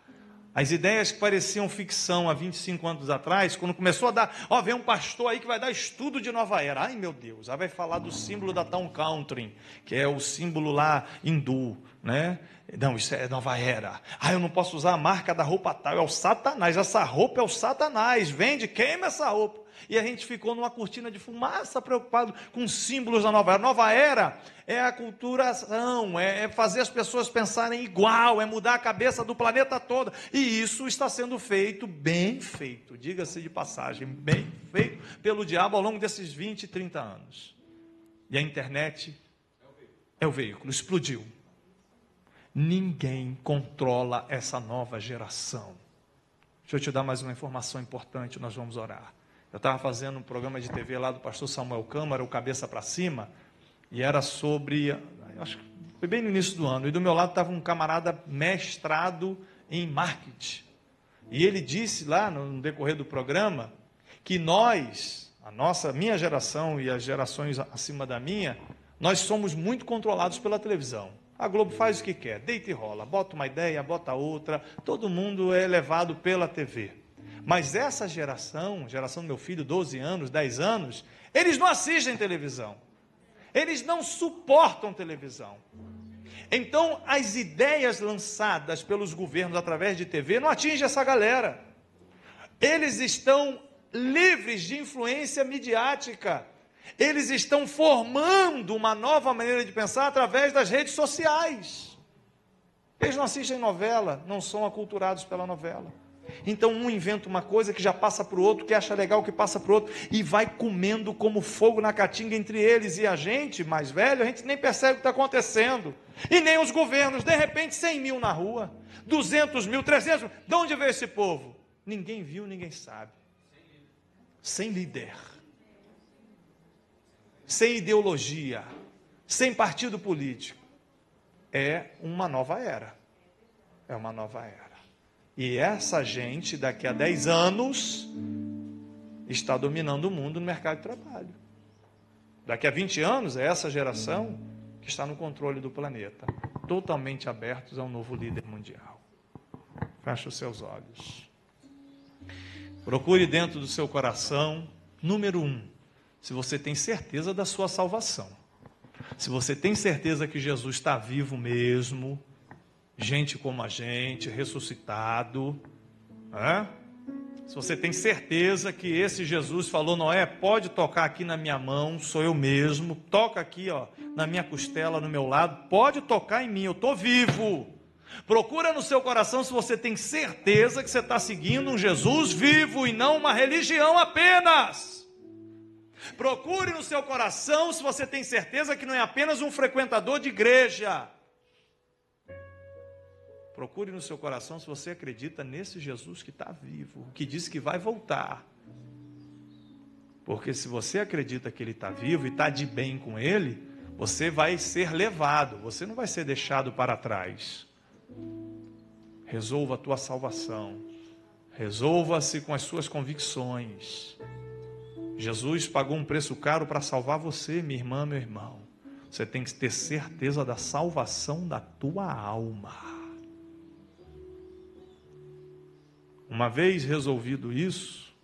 As ideias que pareciam ficção há 25 anos atrás, quando começou a dar, vem um pastor aí que vai dar estudo de Nova Era. Ai, meu Deus, aí vai falar do símbolo da Town Country, que é o símbolo lá hindu, né? Não, isso é Nova Era. Eu não posso usar a marca da roupa tal, é o Satanás, essa roupa é o Satanás, vende, queima essa roupa. E a gente ficou numa cortina de fumaça, preocupado com símbolos da Nova Era. Nova Era é a aculturação, é fazer as pessoas pensarem igual, é mudar a cabeça do planeta todo. E isso está sendo feito, bem feito, diga-se de passagem, bem feito pelo diabo ao longo desses 20, 30 anos. E a internet é o veículo, explodiu. Ninguém controla essa nova geração. Deixa eu te dar mais uma informação importante, nós vamos orar. Eu estava fazendo um programa de TV lá do pastor Samuel Câmara, o Cabeça para Cima, e era sobre, acho que foi bem no início do ano, e do meu lado estava um camarada mestrado em marketing. E ele disse lá, no decorrer do programa, que nós, minha geração e as gerações acima da minha, nós somos muito controlados pela televisão. A Globo faz o que quer, deita e rola, bota uma ideia, bota outra, todo mundo é levado pela TV. Mas essa geração do meu filho, 12 anos, 10 anos, eles não assistem televisão. Eles não suportam televisão. Então, as ideias lançadas pelos governos através de TV não atingem essa galera. Eles estão livres de influência midiática. Eles estão formando uma nova maneira de pensar através das redes sociais. Eles não assistem novela, não são aculturados pela novela. Então um inventa uma coisa que já passa para o outro, que acha legal que passa para o outro, e vai comendo como fogo na caatinga entre eles. E a gente, mais velho, a gente nem percebe o que está acontecendo. E nem os governos, de repente 100 mil na rua, 200 mil, 300 mil. De onde veio esse povo? Ninguém viu, ninguém sabe. Sem líder. Sem ideologia. Sem partido político. É uma nova era. É uma nova era. E essa gente, daqui a 10 anos, está dominando o mundo no mercado de trabalho. Daqui a 20 anos, é essa geração que está no controle do planeta, totalmente abertos a um novo líder mundial. Feche os seus olhos. Procure dentro do seu coração, número 1, se você tem certeza da sua salvação. Se você tem certeza que Jesus está vivo mesmo, gente como a gente, ressuscitado, se você tem certeza que esse Jesus falou, Noé, pode tocar aqui na minha mão, sou eu mesmo, toca aqui na minha costela, no meu lado, pode tocar em mim, eu estou vivo. Procura no seu coração se você tem certeza que você está seguindo um Jesus vivo e não uma religião apenas. Procure no seu coração se você tem certeza que não é apenas um frequentador de igreja. Procure no seu coração se você acredita nesse Jesus que está vivo, que disse que vai voltar. Porque se você acredita que ele está vivo e está de bem com ele, você vai ser levado, você não vai ser deixado para trás. Resolva a tua salvação, resolva-se com as suas convicções. Jesus pagou um preço caro para salvar você, minha irmã, meu irmão. Você tem que ter certeza da salvação da tua alma. Uma vez resolvido isso,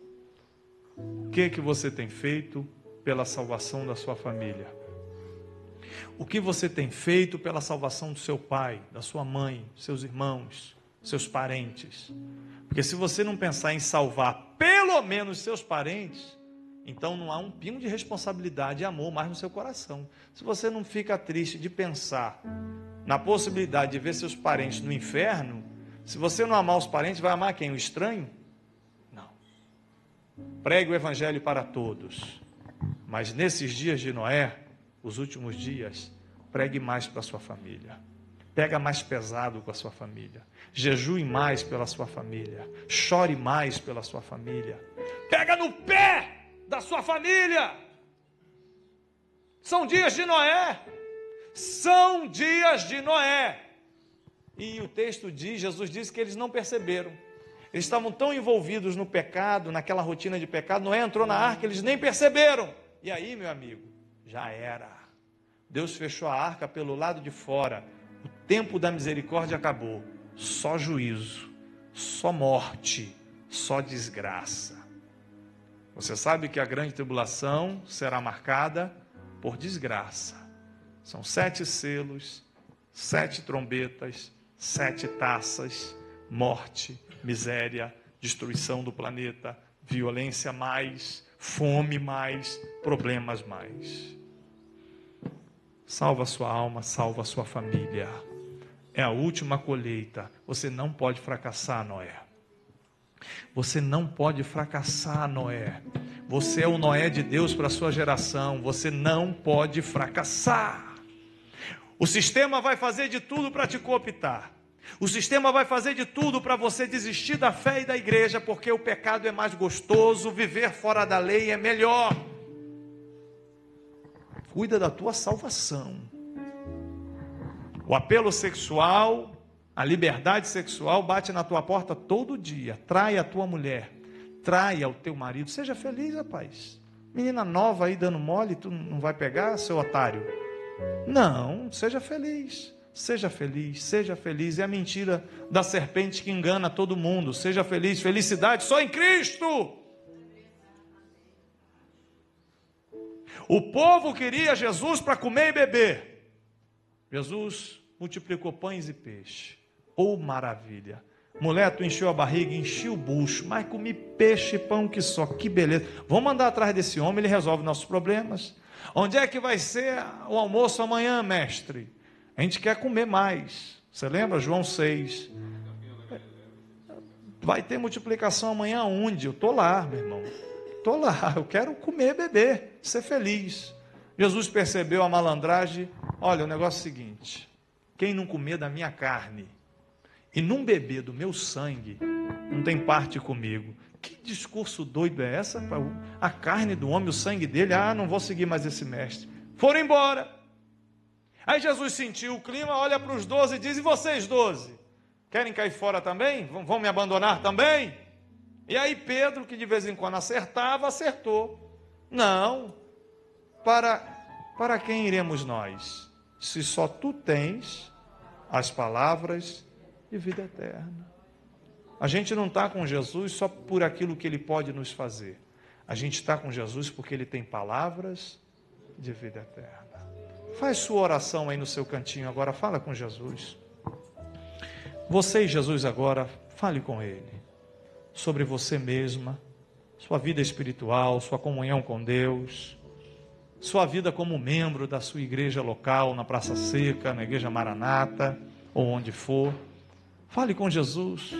o que você tem feito pela salvação da sua família? O que você tem feito pela salvação do seu pai, da sua mãe, seus irmãos, seus parentes? Porque se você não pensar em salvar pelo menos seus parentes, então não há um pingo de responsabilidade e amor mais no seu coração. Se você não fica triste de pensar na possibilidade de ver seus parentes no inferno, Se você não amar os parentes, vai amar quem? O estranho? Não. Pregue o evangelho para todos. Mas nesses dias de Noé, os últimos dias, pregue mais para a sua família. Pega mais pesado com a sua família. Jejue mais pela sua família. Chore mais pela sua família. Pega no pé da sua família. São dias de Noé. São dias de Noé. E o texto diz, Jesus disse que eles não perceberam. Eles estavam tão envolvidos no pecado, naquela rotina de pecado. Noé entrou na arca, eles nem perceberam. E aí, meu amigo, já era. Deus fechou a arca pelo lado de fora. O tempo da misericórdia acabou. Só juízo, só morte, só desgraça. Você sabe que a grande tribulação será marcada por desgraça. São 7 selos, 7 trombetas, 7 taças, morte, miséria, destruição do planeta, violência mais, fome mais, problemas mais. Salva a sua alma, salva a sua família. É a última colheita. Você não pode fracassar, Noé. Você não pode fracassar, Noé. Você é o Noé de Deus para a sua geração. Você não pode fracassar. O sistema vai fazer de tudo para te cooptar. O sistema vai fazer de tudo para você desistir da fé e da igreja, porque o pecado é mais gostoso, viver fora da lei é melhor. Cuida da tua salvação. O apelo sexual, a liberdade sexual bate na tua porta todo dia. Trai a tua mulher, traia o teu marido. Seja feliz, rapaz. Menina nova aí dando mole, tu não vai pegar, seu otário? Não, seja feliz. Seja feliz, seja feliz. É a mentira da serpente que engana todo mundo. Seja feliz, felicidade só em Cristo. O povo queria Jesus para comer e beber. Jesus multiplicou pães e peixe. Oh, maravilha. Mulher, tu encheu a barriga, enchi o bucho, mas comi peixe e pão que só. Que beleza. Vamos andar atrás desse homem, ele resolve nossos problemas. Onde é que vai ser o almoço amanhã, mestre? A gente quer comer mais. Você lembra? João 6. Vai ter multiplicação amanhã onde? Eu estou lá, meu irmão. Estou lá, eu quero comer, beber, ser feliz. Jesus percebeu a malandragem. Olha, o negócio é o seguinte: quem não comer da minha carne e não beber do meu sangue, não tem parte comigo. Que discurso doido é essa? A carne do homem, o sangue dele, não vou seguir mais esse mestre. Foram embora. Aí Jesus sentiu o clima, olha para os 12 e diz: e vocês 12? Querem cair fora também? Vão me abandonar também? E aí Pedro, que de vez em quando acertava, acertou. Não, para quem iremos nós? Se só tu tens as palavras de vida eterna. A gente não está com Jesus só por aquilo que Ele pode nos fazer. A gente está com Jesus porque Ele tem palavras de vida eterna. Faz sua oração aí no seu cantinho agora, fala com Jesus. Você e Jesus agora, fale com Ele. Sobre você mesma, sua vida espiritual, sua comunhão com Deus, sua vida como membro da sua igreja local, na Praça Seca, na Igreja Maranata, ou onde for. Fale com Jesus.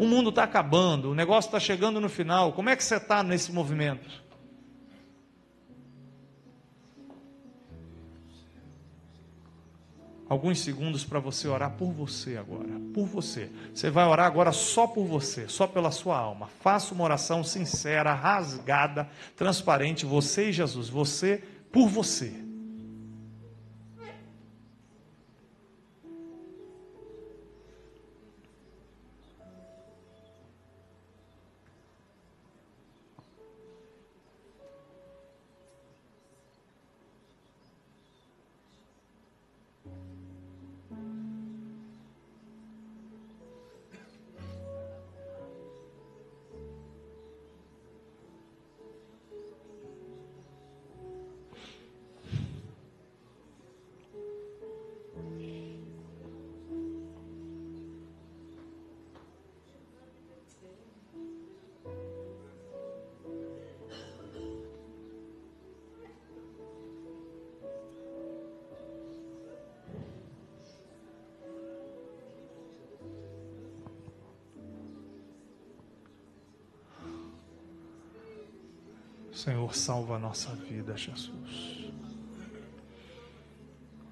O mundo está acabando, o negócio está chegando no final. Como é que você está nesse movimento? Alguns segundos para você orar por você agora, por você. Você vai orar agora só por você, só pela sua alma. Faça uma oração sincera, rasgada, transparente, você e Jesus, você por você. Senhor, salva a nossa vida, Jesus.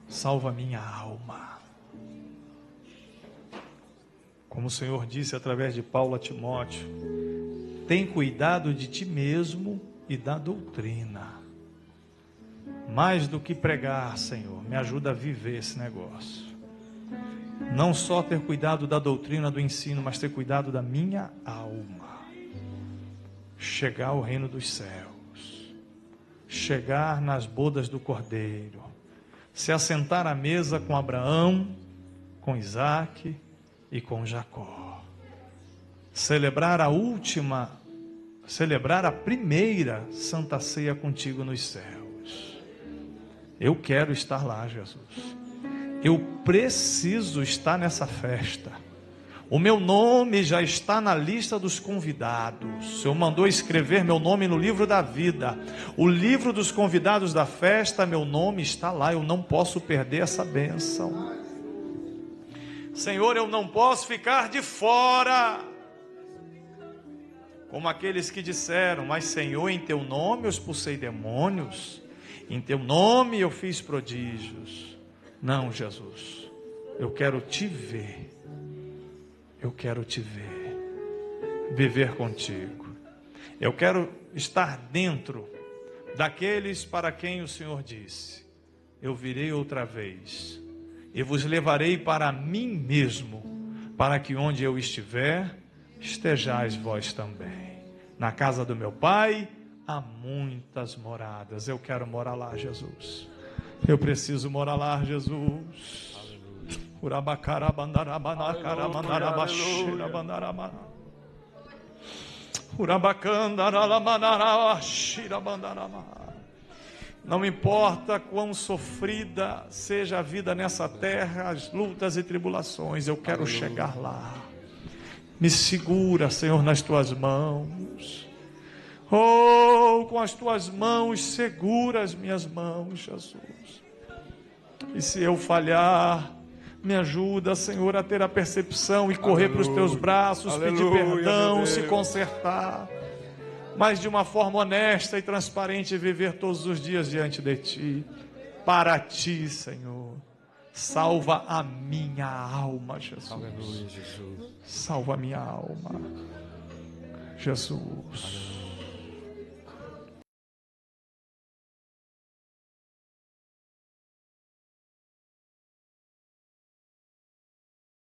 Salva a minha alma. Como o Senhor disse através de Paulo a Timóteo, tem cuidado de ti mesmo e da doutrina. Mais do que pregar, Senhor, me ajuda a viver esse negócio. Não só ter cuidado da doutrina, do ensino, mas ter cuidado da minha alma. Chegar ao reino dos céus. Chegar nas bodas do Cordeiro. Se assentar à mesa com Abraão, com Isaque e com Jacó. Celebrar a primeira Santa Ceia contigo nos céus. Eu quero estar lá, Jesus. Eu preciso estar nessa festa. O meu nome já está na lista dos convidados. O Senhor mandou escrever meu nome no livro da vida. O livro dos convidados da festa, meu nome está lá. Eu não posso perder essa bênção. Senhor, eu não posso ficar de fora. Como aqueles que disseram, mas Senhor, em teu nome eu expulsei demônios. Em teu nome eu fiz prodígios. Não, Jesus, eu quero te ver. Eu quero te ver. Viver contigo. Eu quero estar dentro daqueles para quem o Senhor disse: eu virei outra vez e vos levarei para mim mesmo, para que onde eu estiver, estejais vós também. Na casa do meu Pai há muitas moradas. Eu quero morar lá, Jesus. Eu preciso morar lá, Jesus. Não importa quão sofrida seja a vida nessa terra, as lutas e tribulações, eu quero chegar lá. Me segura, Senhor, nas tuas mãos. Oh, com as tuas mãos, segura as minhas mãos, Jesus. E se eu falhar, me ajuda, Senhor, a ter a percepção e correr para os teus braços, pedir perdão, se consertar, mas de uma forma honesta e transparente, viver todos os dias diante de ti, para ti, Senhor. Salva a minha alma, Jesus. Aleluia, Jesus. Salva a minha alma, Jesus.